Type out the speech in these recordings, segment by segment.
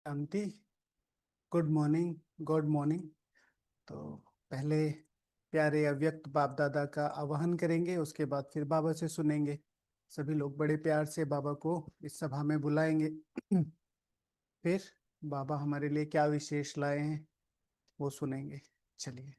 शांति। Good morning. Good morning. तो पहले प्यारे अव्यक्त बाप दादा का आवाहन करेंगे, उसके बाद फिर बाबा से सुनेंगे। सभी लोग बड़े प्यार से बाबा को इस सभा में बुलाएंगे। फिर बाबा हमारे लिए क्या विशेष लाए हैं वो सुनेंगे। चलिए।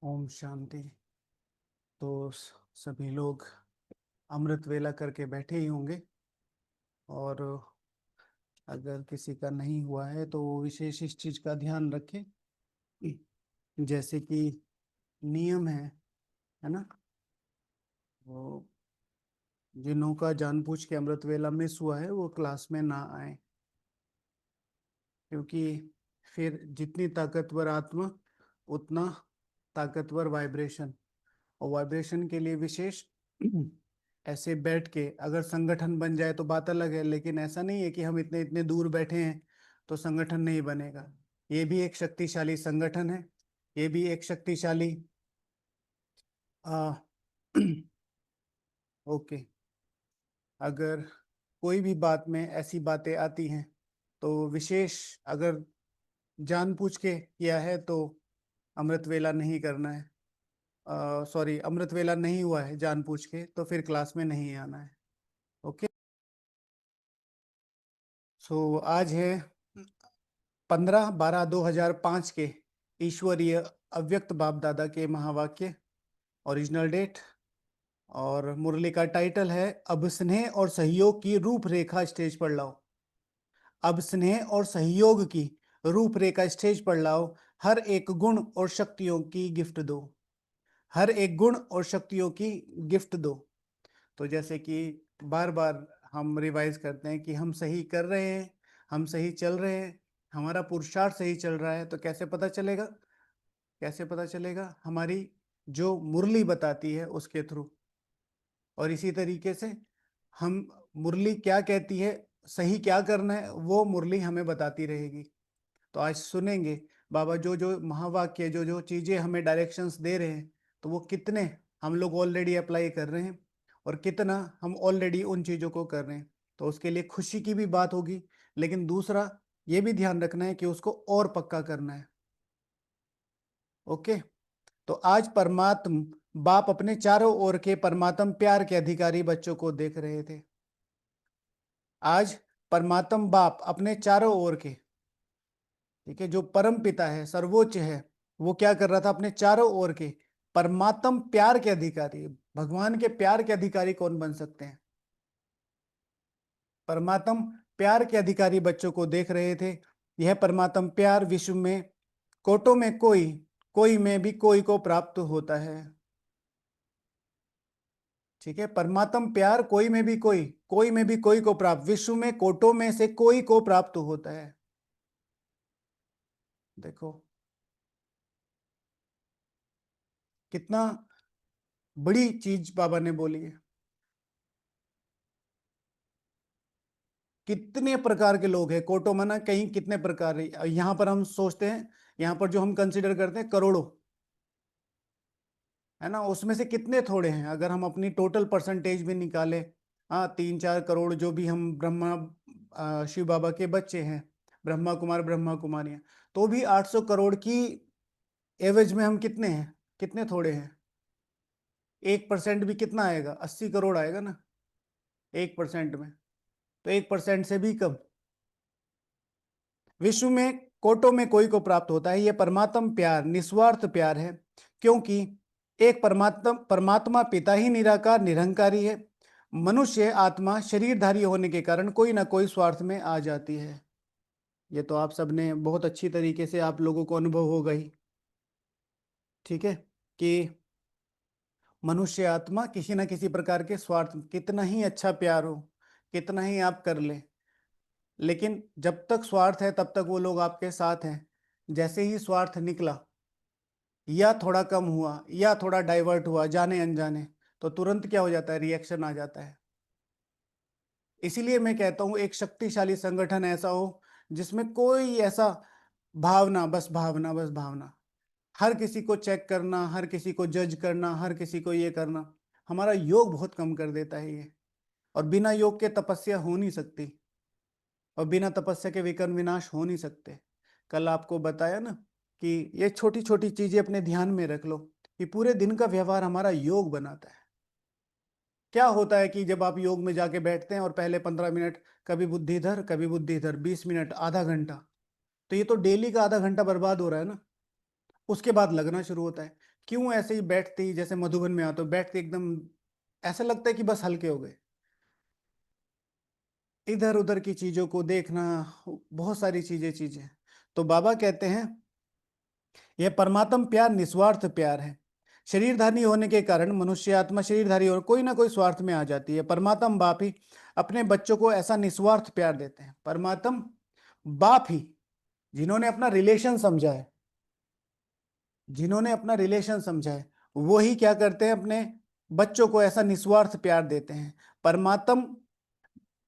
ओम शांति। तो सभी लोग अमृत वेला करके बैठे ही होंगे, और अगर किसी का नहीं हुआ है तो वो विशेष इस चीज का ध्यान रखें। जैसे कि नियम है ना, वो जिन्हों का जानबूझ के अमृत वेला मिस हुआ है वो क्लास में ना आए, क्योंकि फिर जितनी ताकतवर आत्मा उतना ताकतवर वाइब्रेशन, और वाइब्रेशन के लिए विशेष ऐसे बैठ के अगर संगठन बन जाए तो बात अलग है, लेकिन ऐसा नहीं है कि हम इतने इतने दूर बैठे हैं तो संगठन नहीं बनेगा। ये भी एक शक्तिशाली संगठन है, ये भी एक शक्तिशाली आ, ओके। अगर कोई भी बात में ऐसी बातें आती हैं तो विशेष अगर जानबूझ के किया है तो अमृत वेला नहीं करना है। सॉरी, अमृत वेला नहीं हुआ है जानबूझ के तो फिर क्लास में नहीं आना है। ओके। सो आज है 15/12/2005 के ईश्वरीय अव्यक्त बाप दादा के महावाक्य, ओरिजिनल डेट, और मुरली का टाइटल है अब स्नेह और सहयोग की रूपरेखा स्टेज पर लाओ। अब स्नेह और सहयोग की रूपरेखा स्टेज पर लाओ, हर एक गुण और शक्तियों की गिफ्ट दो, हर एक गुण और शक्तियों की गिफ्ट दो। तो जैसे कि बार बार हम रिवाइज करते हैं कि हम सही कर रहे हैं, हम सही चल रहे हैं, हमारा पुरुषार्थ सही चल रहा है, तो कैसे पता चलेगा? कैसे पता चलेगा? हमारी जो मुरली बताती है उसके थ्रू। और इसी तरीके से हम, मुरली क्या कहती है, सही क्या करना है, वो मुरली हमें बताती रहेगी। तो आज सुनेंगे बाबा जो जो महावाक्य, जो जो चीजें हमें डायरेक्शंस दे रहे हैं, तो वो कितने हम लोग ऑलरेडी अप्लाई कर रहे हैं और कितना हम ऑलरेडी उन चीजों को कर रहे हैं। तो उसके लिए खुशी की भी बात होगी, लेकिन दूसरा ये भी ध्यान रखना है कि उसको और पक्का करना है। ओके। तो आज परमात्म बाप अपने चारों ओर के परमात्म प्यार के अधिकारी बच्चों को देख रहे थे। आज परमात्म बाप अपने चारों ओर के, ठीक है, जो परम पिता है, सर्वोच्च है, वो क्या कर रहा था? अपने चारों ओर के परमात्म प्यार के अधिकारी, भगवान के प्यार के अधिकारी कौन बन सकते हैं? परमात्म प्यार के अधिकारी बच्चों को देख रहे थे। यह परमात्म प्यार विश्व में कोटों में कोई, कोई में भी कोई को प्राप्त होता है। ठीक है, परमात्म प्यार कोई में भी कोई, कोई में भी कोई को प्राप्त, विश्व में कोटों में से कोई को प्राप्त होता है। देखो कितना बड़ी चीज बाबा ने बोली है। कितने प्रकार के लोग हैं कोटो मना, कहीं कितने प्रकार है। यहाँ पर हम सोचते हैं, यहाँ पर जो हम कंसिडर करते हैं करोड़ों, है ना, उसमें से कितने थोड़े हैं? अगर हम अपनी टोटल परसेंटेज भी निकालें, हाँ, 3-4 करोड़ जो भी हम ब्रह्मा शिव बाबा के बच्चे हैं, ब्रह्मा कुमार ब्रह्मा कुमारियां, तो भी 800 करोड़ की एवरेज में हम कितने हैं? कितने थोड़े हैं? 1% भी कितना आएगा? 80 करोड़ आएगा ना 1% में, तो 1% से भी कम। विश्व में कोटों में कोई को प्राप्त होता है। यह परमात्म प्यार निस्वार्थ प्यार है, क्योंकि एक परमात्मा परमात्मा पिता ही निराकार निरंकारी है। मनुष्य आत्मा शरीरधारी होने के कारण कोई ना कोई स्वार्थ में आ जाती है। ये तो आप सबने बहुत अच्छी तरीके से आप लोगों को अनुभव होगा ही, ठीक है, कि मनुष्य आत्मा किसी न किसी प्रकार के स्वार्थ, कितना ही अच्छा प्यार हो, कितना ही आप कर ले, लेकिन जब तक स्वार्थ है तब तक वो लोग आपके साथ हैं। जैसे ही स्वार्थ निकला या थोड़ा कम हुआ या थोड़ा डाइवर्ट हुआ जाने अनजाने, तो तुरंत क्या हो जाता है, रिएक्शन आ जाता है। इसीलिए मैं कहता हूं एक शक्तिशाली संगठन ऐसा हो जिसमें कोई ऐसा भावना, बस भावना, बस भावना, हर किसी को चेक करना, हर किसी को जज करना, हर किसी को ये करना, हमारा योग बहुत कम कर देता है ये। और बिना योग के तपस्या हो नहीं सकती, और बिना तपस्या के विकर्म विनाश हो नहीं सकते। कल आपको बताया ना कि ये छोटी छोटी चीजें अपने ध्यान में रख लो कि पूरे दिन का व्यवहार हमारा योग बनाता है। क्या होता है कि जब आप योग में जाके बैठते हैं और पहले 15 मिनट कभी बुद्धि इधर कभी बुद्धि इधर, 20 मिनट, आधा घंटा, तो ये तो डेली का आधा घंटा बर्बाद हो रहा है ना। उसके बाद लगना शुरू होता है, क्यों ऐसे ही बैठते ही, जैसे मधुबन में आते हो बैठते एकदम ऐसा लगता है कि बस हल्के हो गए, इधर उधर की चीजों को देखना, बहुत सारी चीजें चीजें। तो बाबा कहते हैं यह परमात्म प्यार निस्वार्थ प्यार है। शरीरधारी होने के कारण मनुष्य आत्मा शरीरधारी और कोई ना कोई स्वार्थ में आ जाती है। परमात्म बाप ही अपने बच्चों को ऐसा निस्वार्थ प्यार देते हैं। परमात्म बाप ही, जिन्होंने अपना रिलेशन समझा है, जिन्होंने अपना रिलेशन समझा है, वो ही क्या करते हैं, अपने बच्चों को ऐसा निस्वार्थ प्यार देते हैं। परमात्म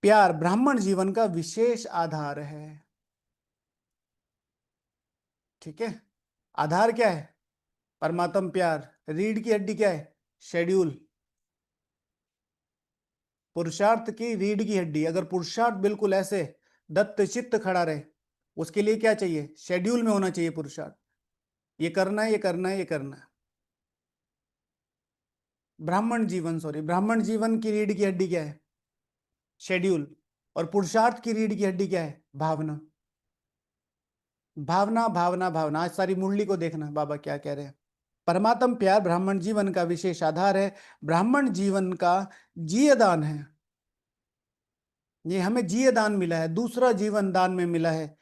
प्यार ब्राह्मण जीवन का विशेष आधार है। ठीक है, आधार क्या है, परमात्म प्यार। रीढ़ की हड्डी क्या है, शेड्यूल। पुरुषार्थ की रीढ़ की हड्डी, अगर पुरुषार्थ बिल्कुल ऐसे दत्त चित्त खड़ा रहे, उसके लिए क्या चाहिए, शेड्यूल में होना चाहिए पुरुषार्थ। ये करना है, ये करना है, ये करना है। ब्राह्मण जीवन, सॉरी, ब्राह्मण जीवन की रीढ़ की हड्डी क्या है, शेड्यूल। और पुरुषार्थ की रीढ़ की हड्डी क्या है, भावना। भावना भावना भावना, आज सारी मुरली को देखना बाबा क्या कह रहे हैं। परमात्म प्यार ब्राह्मण जीवन का विशेष आधार है। ब्राह्मण जीवन का जीयदान है। ये हमें जीयदान मिला है, दूसरा जीवन दान में मिला है।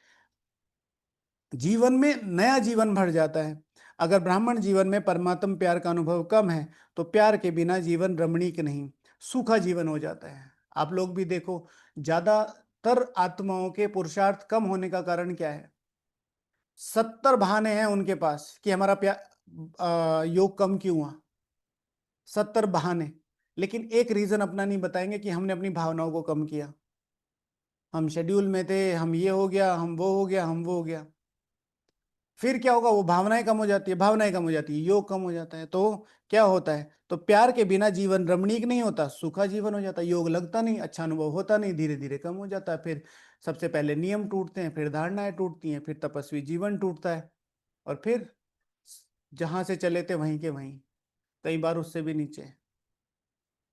जीवन में नया जीवन भर जाता है। अगर ब्राह्मण जीवन में परमात्म प्यार का अनुभव कम है तो प्यार के बिना जीवन रमणीक नहीं, सूखा जीवन हो जाता है। आप लोग भी देखो, ज्यादातर आत्माओं के पुरुषार्थ कम होने का कारण क्या है, 70 बहाने हैं उनके पास कि हमारा प्यार योग कम क्यों हुआ, 70 बहाने। लेकिन एक रीजन अपना नहीं बताएंगे कि हमने अपनी भावनाओं को कम किया, हम शेड्यूल में थे, हम ये हो गया, हम वो हो गया, हम वो हो गया। फिर क्या होगा, वो भावनाएं कम हो जाती है, भावनाएं कम हो जाती है, योग कम हो जाता है। तो क्या होता है, तो प्यार के बिना जीवन रमणीक नहीं होता, सूखा जीवन हो जाता है, योग लगता नहीं, अच्छा अनुभव होता नहीं, धीरे धीरे कम हो जाता है। फिर सबसे पहले नियम टूटते हैं, फिर धारणाएं टूटती हैं, फिर तपस्वी जीवन टूटता है, और फिर जहां से चले थे वहीं के वहीं, कई बार उससे भी नीचे।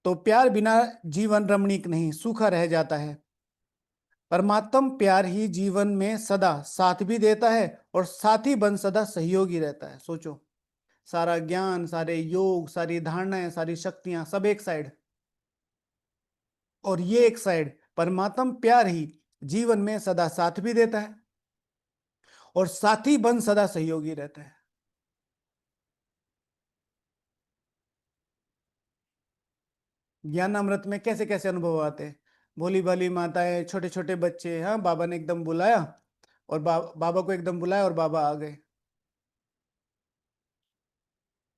तो प्यार बिना जीवन रमणीक नहीं, सूखा रह जाता है। परमात्म प्यार ही जीवन में सदा साथ भी देता है और साथी बन सदा सहयोगी रहता है। सोचो, सारा ज्ञान, सारे योग, सारी धारणाएं, सारी शक्तियां सब एक साइड, और ये एक साइड, परमात्म प्यार ही जीवन में सदा साथ भी देता है और साथी बन सदा सहयोगी रहता है। ज्ञान अमृत में कैसे कैसे अनुभव आते हैं, भोली भाली माताएं, छोटे छोटे बच्चे, हाँ बाबा ने एकदम बुलाया और बाबा को एकदम बुलाया और बाबा आ गए।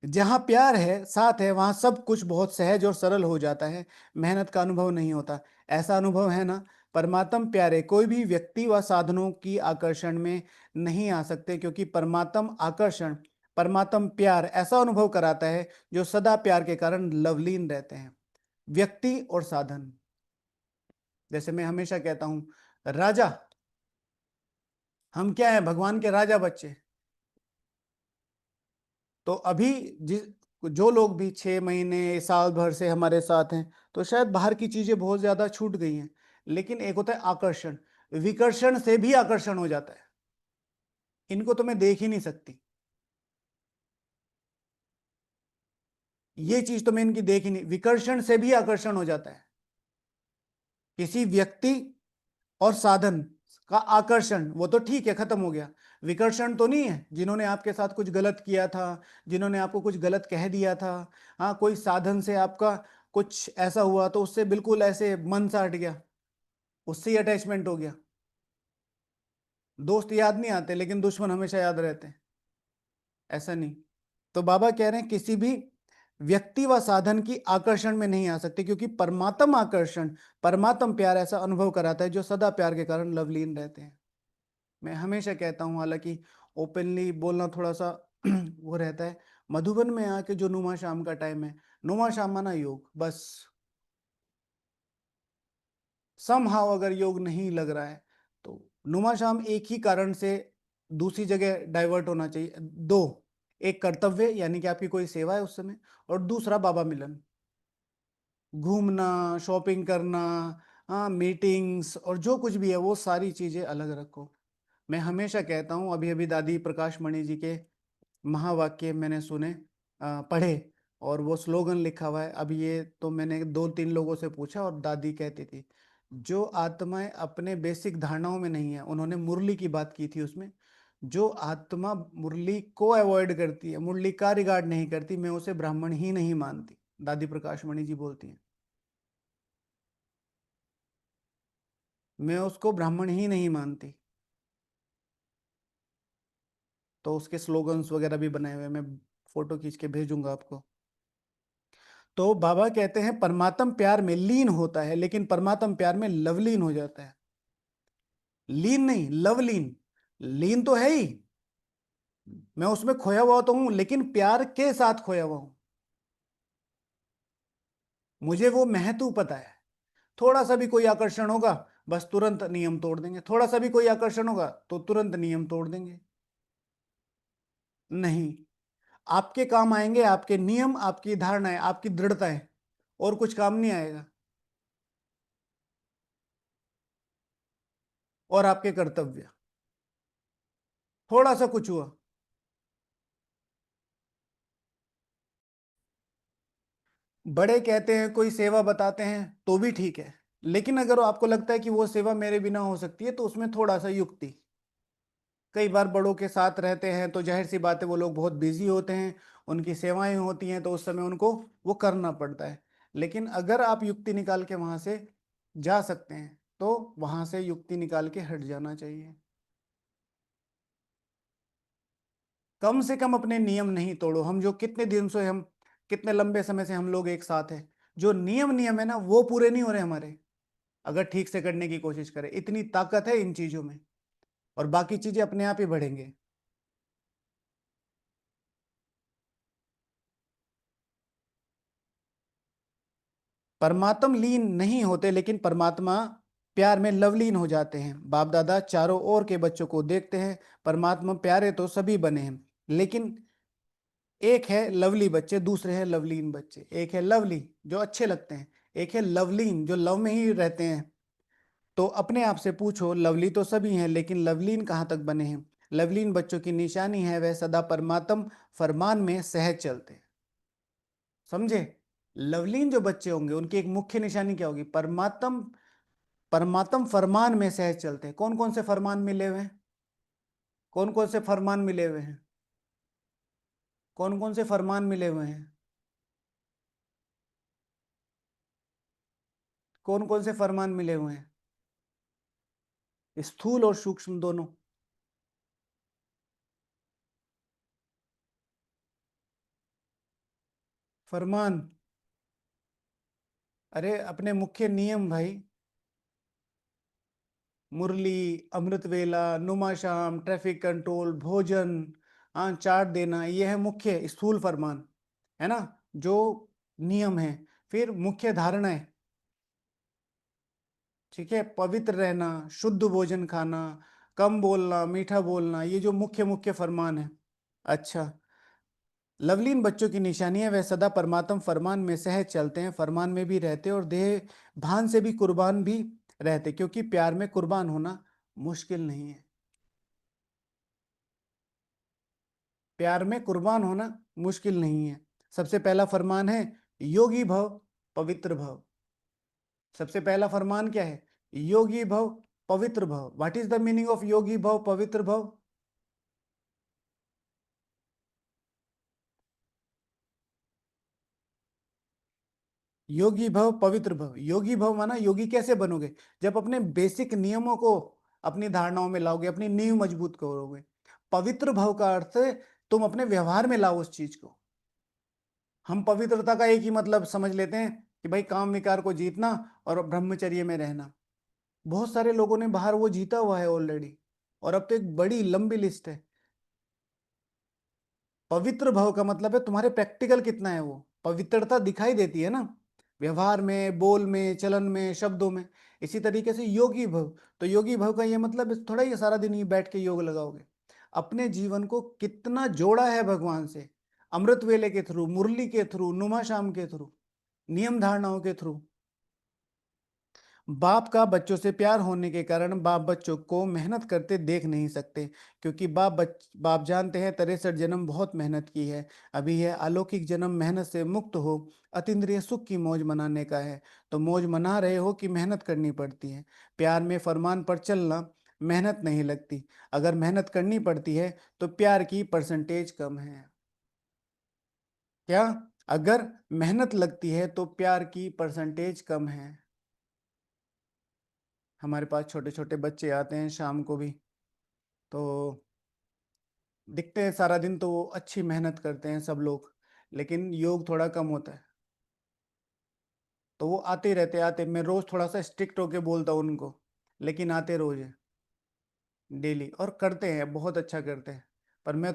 जहां प्यार है, साथ है, वहां सब कुछ बहुत सहज और सरल हो जाता है, मेहनत का अनुभव नहीं होता। ऐसा अनुभव है ना, परमात्म प्यारे कोई भी व्यक्ति व साधनों की आकर्षण में नहीं आ सकते, क्योंकि परमात्म आकर्षण, परमात्म प्यार ऐसा अनुभव कराता है जो सदा प्यार के कारण लवलीन रहते हैं। व्यक्ति और साधन, जैसे मैं हमेशा कहता हूं, राजा, हम क्या है, भगवान के राजा बच्चे। तो अभी जिस जो लोग भी 6 महीने साल भर से हमारे साथ हैं, तो शायद बाहर की चीजें बहुत ज्यादा छूट गई हैं, लेकिन एक होता है आकर्षण, विकर्षण से भी आकर्षण हो जाता है, इनको तो मैं देख ही नहीं सकती। ये चीज तो मैं इनकी देख ही नहीं। विकर्षण से भी आकर्षण हो जाता है, किसी व्यक्ति और साधन का आकर्षण, वो तो ठीक है, खत्म हो गया। विकर्षण तो नहीं है जिन्होंने आपके साथ कुछ गलत किया था, जिन्होंने आपको कुछ गलत कह दिया था। हाँ, कोई साधन से आपका कुछ ऐसा हुआ तो उससे बिल्कुल ऐसे मन सा हट गया, उससे ही अटैचमेंट हो गया। दोस्त याद नहीं आते लेकिन दुश्मन हमेशा याद रहते हैं, ऐसा नहीं। तो बाबा कह रहे हैं किसी भी व्यक्ति व साधन की आकर्षण में नहीं आ सकते, क्योंकि परमात्म आकर्षण, परमात्म प्यार ऐसा अनुभव कराता है जो सदा प्यार के कारण लवलीन रहते हैं। मैं हमेशा कहता हूं, हालांकि ओपनली बोलना थोड़ा सा वो रहता है, मधुबन में आके जो नुमा शाम का टाइम है, नुमा शाम माना योग, बस समहाउ अगर योग नहीं लग रहा है तो नुमा शाम एक ही कारण से दूसरी जगह डाइवर्ट होना चाहिए। दो, एक कर्तव्य यानी कि आपकी कोई सेवा है उस समय, और दूसरा बाबा मिलन, घूमना, शॉपिंग करना, हाँ मीटिंग्स और जो कुछ भी है वो सारी चीजें अलग रखो। मैं हमेशा कहता हूँ, अभी अभी दादी प्रकाश मणि जी के महावाक्य मैंने सुने, पढ़े, और वो स्लोगन लिखा हुआ है। अब ये तो मैंने दो तीन लोगों से पूछा और दादी कहती थी, जो आत्माएं अपने बेसिक धारणाओं में नहीं है, उन्होंने मुरली की बात की थी उसमें, जो आत्मा मुरली को अवॉइड करती है, मुरली का रिगार्ड नहीं करती, मैं उसे ब्राह्मण ही नहीं मानती, दादी प्रकाश मणि जी बोलती हैं, मैं उसको ब्राह्मण ही नहीं मानती। तो उसके स्लोगन्स वगैरह भी बनाए हुए हैं, मैं फोटो खींच के भेजूंगा आपको। तो बाबा कहते हैं परमात्म प्यार में लीन होता है, लेकिन परमात्म प्यार में लवलीन हो जाता है। लीन नहीं, लवलीन। लीन तो है ही, मैं उसमें खोया हुआ तो हूं, लेकिन प्यार के साथ खोया हुआ हूं। मुझे वो महत्व पता है। थोड़ा सा भी कोई आकर्षण होगा, बस तुरंत नियम तोड़ देंगे, थोड़ा सा भी कोई आकर्षण होगा तो तुरंत नियम तोड़ देंगे। नहीं, आपके काम आएंगे आपके नियम, आपकी धारणाएं, आपकी दृढ़ताएं, और कुछ काम नहीं आएगा। और आपके कर्तव्य, थोड़ा सा कुछ हुआ, बड़े कहते हैं कोई सेवा बताते हैं तो भी ठीक है, लेकिन अगर आपको लगता है कि वो सेवा मेरे बिना हो सकती है तो उसमें थोड़ा सा युक्ति। कई बार बड़ों के साथ रहते हैं तो जाहिर सी बात है वो लोग बहुत बिजी होते हैं, उनकी सेवाएं होती हैं तो उस समय उनको वो करना पड़ता है। लेकिन अगर आप युक्ति निकाल के वहां से जा सकते हैं तो वहां से युक्ति निकाल के हट जाना चाहिए। कम से कम अपने नियम नहीं तोड़ो। हम जो कितने दिन से हम कितने लंबे समय से हम लोग एक साथ हैं, जो नियम नियम है ना वो पूरे नहीं हो रहे हमारे। अगर ठीक से करने की कोशिश करें, इतनी ताकत है इन चीजों में, और बाकी चीजें अपने आप ही बढ़ेंगे। परमात्म लीन नहीं होते, लेकिन परमात्मा प्यार में लवलीन हो जाते हैं। बाप दादा चारों ओर के बच्चों को देखते हैं, परमात्मा प्यारे तो सभी बने हैं, लेकिन एक है लवली बच्चे, दूसरे हैं लवलीन बच्चे। एक है लवली जो अच्छे लगते हैं, एक है लवलीन जो लव में ही रहते हैं। तो अपने आप से पूछो, लवली तो सभी हैं लेकिन लवलीन कहाँ तक बने हैं? लवलीन बच्चों की निशानी है वह सदा परमात्म फरमान में सहज चलते हैं। समझे? लवलीन जो बच्चे होंगे उनकी एक मुख्य निशानी क्या होगी? परमात्म, परमात्म फरमान में सहज चलते हैं। कौन कौन से फरमान मिले हुए हैं? कौन कौन से फरमान मिले हुए हैं? कौन कौन से फरमान मिले हुए हैं? कौन कौन से फरमान मिले हुए हैं? स्थूल और सूक्ष्म दोनों। फरमान, अरे अपने मुख्य नियम भाई, मुरली, अमृत वेला, नुमा शाम, ट्रैफिक कंट्रोल, भोजन, हाँ चार्ट देना, ये है मुख्य स्थूल फरमान, है ना, जो नियम है। फिर मुख्य धारणाएं, ठीक है, पवित्र रहना, शुद्ध भोजन खाना, कम बोलना, मीठा बोलना, ये जो मुख्य मुख्य फरमान है। अच्छा, लवलीन बच्चों की निशानी है वह सदा परमात्म फरमान में सहज चलते हैं, फरमान में भी रहते और देह भान से भी कुर्बान भी रहते, क्योंकि प्यार में कुर्बान होना मुश्किल नहीं है। प्यार में कुर्बान होना मुश्किल नहीं है। सबसे पहला फरमान है योगी भव पवित्र भव। सबसे पहला फरमान क्या है? योगी भव पवित्र भव। What is the meaning of योगी भव पवित्र भव? योगी भव पवित्र भव। योगी भव माना योगी कैसे बनोगे? जब अपने बेसिक नियमों को अपनी धारणाओं में लाओगे, अपनी नींव मजबूत करोगे। पवित्र भव का अर्थ है तुम अपने व्यवहार में लाओ उस चीज को। हम पवित्रता का एक ही मतलब समझ लेते हैं कि भाई काम विकार को जीतना और ब्रह्मचर्य में रहना। बहुत सारे लोगों ने बाहर वो जीता हुआ है ऑलरेडी, और अब तो एक बड़ी लंबी लिस्ट है। पवित्र भाव का मतलब है तुम्हारे प्रैक्टिकल कितना है, वो पवित्रता दिखाई देती है ना, व्यवहार में, बोल में, चलन में, शब्दों में। इसी तरीके से योगी भव, तो योगी भव का ये मतलब थोड़ा ही सारा दिन ही बैठ के योग लगाओगे। अपने जीवन को कितना जोड़ा है भगवान से, अमृत वेले के थ्रू, मुरली के थ्रू, नुमा शाम के थ्रू, नियम धारणाओं के थ्रू। बाप का बच्चों से प्यार होने के कारण बाप बच्चों को मेहनत करते देख नहीं सकते, क्योंकि बाप जानते हैं 63 जन्म बहुत मेहनत की है। अभी यह अलौकिक जन्म मेहनत से मुक्त हो अतीन्द्रिय सुख की मौज मनाने का है। तो मौज मना रहे हो कि मेहनत करनी पड़ती है? प्यार में फरमान पर चलना मेहनत नहीं लगती। अगर मेहनत करनी पड़ती है तो प्यार की परसेंटेज कम है। क्या? अगर मेहनत लगती है तो प्यार की परसेंटेज कम है। हमारे पास छोटे छोटे बच्चे आते हैं शाम को भी, तो दिखते हैं सारा दिन तो वो अच्छी मेहनत करते हैं सब लोग, लेकिन योग थोड़ा कम होता है। तो वो आते ही रहते, आते, मैं रोज थोड़ा सा स्ट्रिक्ट होके बोलता हूँ उनको, लेकिन आते रोज है, डेली, और करते हैं, बहुत अच्छा करते हैं। पर मैं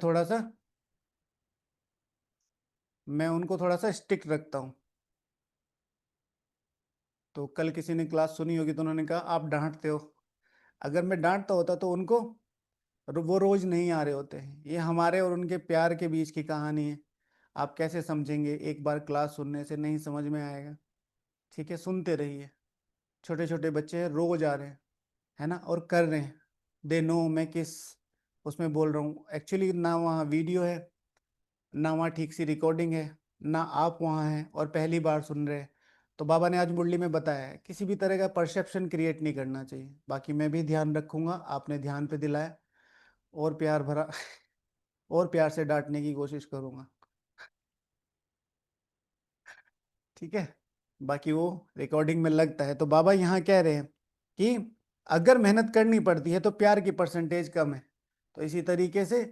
उनको थोड़ा सा स्ट्रिक्ट रखता हूँ। तो कल किसी ने क्लास सुनी होगी तो उन्होंने कहा आप डांटते हो। अगर मैं डांटता होता तो उनको, वो रोज नहीं आ रहे होते हैं। ये हमारे और उनके प्यार के बीच की कहानी है। आप कैसे समझेंगे? एक बार क्लास सुनने से नहीं समझ में आएगा। ठीक है, सुनते रहिए। छोटे छोटे बच्चे हैं, रोज आ रहे हैं, है ना, और कर रहे हैं। दे नो मैं किस उसमें बोल रहा हूँ। एक्चुअली ना वहाँ वीडियो है, ना वहाँ ठीक सी रिकॉर्डिंग है, ना आप वहाँ हैं और पहली बार सुन रहे हैं। तो बाबा ने आज मुरली में बताया है किसी भी तरह का परसेप्शन क्रिएट नहीं करना चाहिए। बाकी मैं भी ध्यान रखूंगा, आपने ध्यान पे दिलाया, और प्यार भरा और प्यार से डांटने की कोशिश करूंगा। ठीक है, बाकी वो रिकॉर्डिंग में लगता है। तो बाबा यहाँ कह रहे हैं कि अगर मेहनत करनी पड़ती है तो प्यार की परसेंटेज कम है। तो इसी तरीके से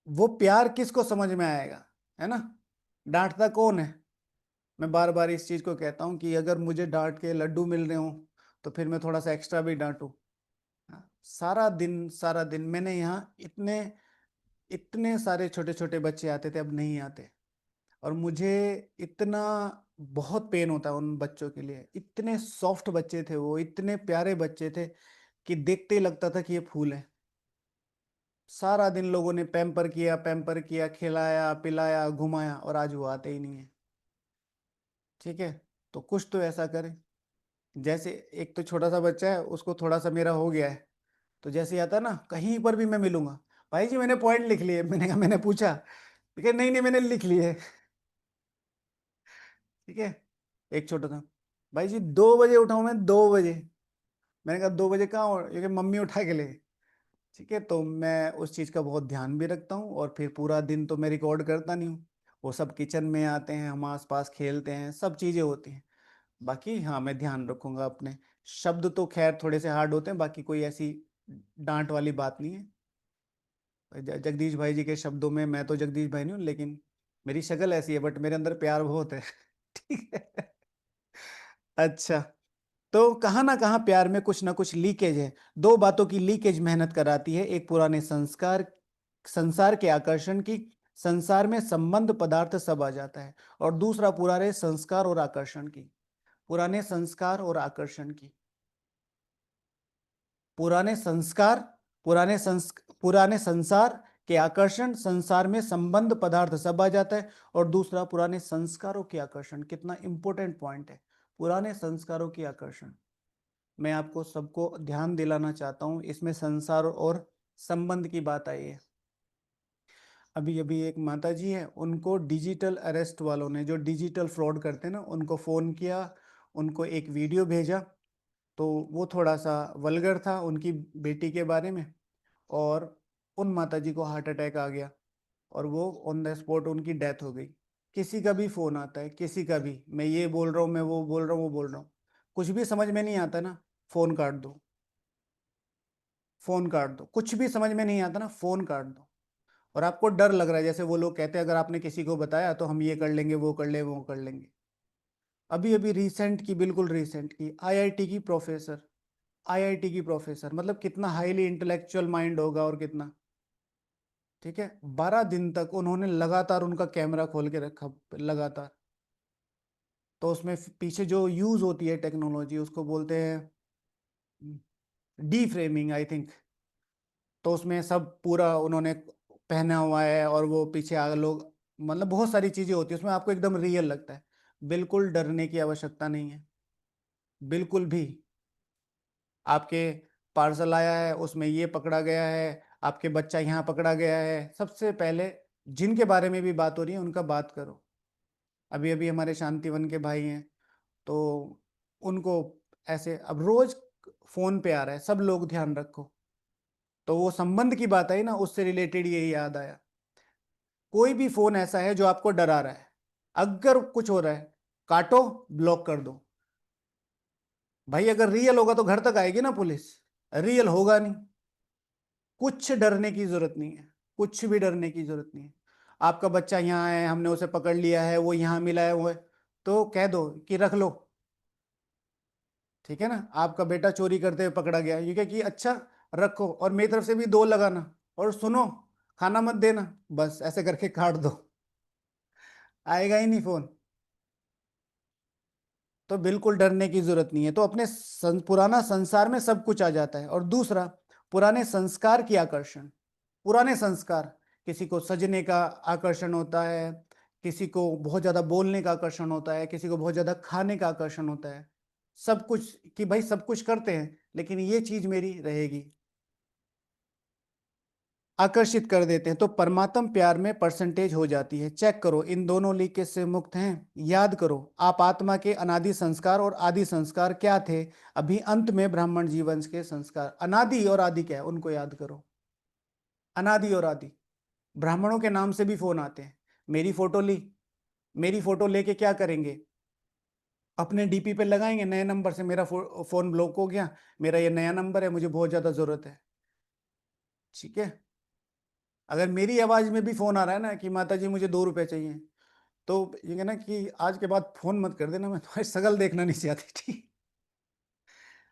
वो प्यार किसको समझ में आएगा, है ना? डांटता कौन है? मैं बार बार इस चीज को कहता हूँ कि अगर मुझे डांट के लड्डू मिल रहे हो तो फिर मैं थोड़ा सा एक्स्ट्रा भी डांटू। हाँ, सारा दिन मैंने यहाँ इतने इतने सारे छोटे छोटे बच्चे आते थे, अब नहीं आते। और मुझे इतना बहुत पेन होता है उन बच्चों के लिए। इतने सॉफ्ट बच्चे थे वो, इतने प्यारे बच्चे थे कि देखते ही लगता था कि ये फूल है। सारा दिन लोगों ने पैम्पर किया, खिलाया पिलाया घुमाया, और आज वो आते ही नहीं है। ठीक है, तो कुछ तो ऐसा करें। जैसे एक तो छोटा सा बच्चा है, उसको थोड़ा सा मेरा हो गया है, तो जैसे ही आता है ना, कहीं पर भी मैं मिलूंगा, भाई जी मैंने पॉइंट लिख लिए। मैंने कहा, मैंने पूछा, ठीक है, नहीं नहीं मैंने लिख लिए। ठीक है, एक छोटा था, भाई जी 2 बजे उठाऊं मैं, 2 बजे। मैंने कहा 2 बजे कहाँ क्योंकि मम्मी उठा के ले। ठीक है, तो मैं उस चीज़ का बहुत ध्यान भी रखता हूँ, और फिर पूरा दिन तो मैं रिकॉर्ड करता नहीं हूँ। वो सब किचन में आते हैं, हम आस पास खेलते हैं, सब चीज़ें होती हैं। बाकी हाँ, मैं ध्यान रखूंगा अपने शब्द तो खैर थोड़े से हार्ड होते हैं, बाकी कोई ऐसी डांट वाली बात नहीं है। जगदीश भाई जी के शब्दों में, मैं तो जगदीश भाई नहीं हूँ, लेकिन मेरी शक्ल ऐसी है, बट मेरे अंदर प्यार बहुत है। ठीक है। अच्छा, तो कहाँ ना कहाँ प्यार में कुछ ना कुछ लीकेज है। दो बातों की लीकेज मेहनत कराती है, एक पुराने संसार के आकर्षण की, संसार में संबंध पदार्थ सब आ जाता है, और दूसरा पुराने संस्कार और आकर्षण की, पुराने संस्कार और आकर्षण की, पुराने संस्कार, पुराने संसार के आकर्षण, संसार में संबंध पदार्थ सब आ जाता है, और दूसरा पुराने संस्कारों के आकर्षण। कितना इंपॉर्टेंट पॉइंट है, पुराने संस्कारों की आकर्षण। मैं आपको सबको ध्यान दिलाना चाहता हूं, इसमें संसार और संबंध की बात आई है। अभी अभी एक माता जी है, उनको डिजिटल अरेस्ट वालों ने, जो डिजिटल फ्रॉड करते हैं ना, उनको फ़ोन किया, उनको एक वीडियो भेजा, तो वो थोड़ा सा वल्गर था उनकी बेटी के बारे में, और उन माता जी को हार्ट अटैक आ गया और वो ऑन द स्पॉट उनकी डेथ हो गई। किसी का भी फ़ोन आता है, किसी का भी, मैं ये बोल रहा हूँ, मैं वो बोल रहा हूँ, वो बोल रहा हूँ, कुछ भी समझ में नहीं आता ना, फ़ोन काट दो, फ़ोन काट दो, कुछ भी समझ में नहीं आता ना, फ़ोन काट दो। और आपको डर लग रहा है, जैसे वो लोग कहते हैं अगर आपने किसी को बताया तो हम ये कर लेंगे, वो कर ले, वो कर लेंगे। अभी अभी रिसेंट की, बिल्कुल रिसेंट की, आईआईटी की प्रोफेसर, आईआईटी की प्रोफेसर, मतलब कितना हाईली इंटेलेक्चुअल माइंड होगा और कितना, ठीक है, 12 दिन तक उन्होंने लगातार उनका कैमरा खोल के रखा, लगातार। तो उसमें पीछे जो यूज होती है टेक्नोलॉजी, उसको बोलते हैं डी फ्रेमिंग आई थिंक। तो उसमें सब पूरा उन्होंने पहना हुआ है और वो पीछे आगे लोग, मतलब बहुत सारी चीजें होती है उसमें, आपको एकदम रियल लगता है। बिल्कुल डरने की आवश्यकता नहीं है, बिल्कुल भी। आपके पार्सल आया है, उसमें ये पकड़ा गया है, आपके बच्चा यहाँ पकड़ा गया है, सबसे पहले जिनके बारे में भी बात हो रही है उनका बात करो। अभी अभी हमारे शांतिवन के भाई हैं, तो उनको ऐसे अब रोज फोन पे आ रहा है, सब लोग ध्यान रखो। तो वो संबंध की बात आई ना, उससे रिलेटेड यही याद आया। कोई भी फोन ऐसा है जो आपको डरा रहा है, अगर कुछ हो रहा है, काटो, ब्लॉक कर दो। भाई अगर रियल होगा तो घर तक आएगी ना पुलिस, रियल होगा नहीं। कुछ डरने की जरूरत नहीं है, कुछ भी डरने की जरूरत नहीं है। आपका बच्चा यहाँ है, हमने उसे पकड़ लिया है, वो यहाँ मिला है, वो है, तो कह दो कि रख लो, ठीक है ना। आपका बेटा चोरी करते हुए पकड़ा गया, ये क्या कि अच्छा, रखो, और मेरी तरफ से भी दो लगाना, और सुनो, खाना मत देना, बस ऐसे करके काट दो, आएगा ही नहीं फोन। तो बिल्कुल डरने की जरूरत नहीं है। तो अपने पुराना संसार में सब कुछ आ जाता है। और दूसरा, पुराने संस्कार की आकर्षण, पुराने संस्कार, किसी को सजने का आकर्षण होता है, किसी को बहुत ज्यादा बोलने का आकर्षण होता है, किसी को बहुत ज्यादा खाने का आकर्षण होता है, सब कुछ, कि भाई सब कुछ करते हैं लेकिन ये चीज मेरी रहेगी, आकर्षित कर देते हैं। तो परमात्म प्यार में परसेंटेज हो जाती है। चेक करो, इन दोनों लीकेज से मुक्त हैं। याद करो, आप आत्मा के अनादि संस्कार और आदि संस्कार क्या थे, अभी अंत में ब्राह्मण जीवन के संस्कार। अनादि और आदि क्या है, उनको याद करो। अनादि और आदि, ब्राह्मणों के नाम से भी फोन आते हैं। मेरी फोटो ली, मेरी फोटो लेके क्या करेंगे, अपने डीपी पे लगाएंगे, नए नंबर से मेरा फोन ब्लॉक हो गया, मेरा ये नया नंबर है, मुझे बहुत ज्यादा जरूरत है, ठीक है। अगर मेरी आवाज में भी फोन आ रहा है ना कि माता जी मुझे 2 रुपए चाहिए, तो ये कहना कि आज के बाद फोन मत कर देना, मैं तुम्हारी शकल देखना नहीं चाहती, ठीक।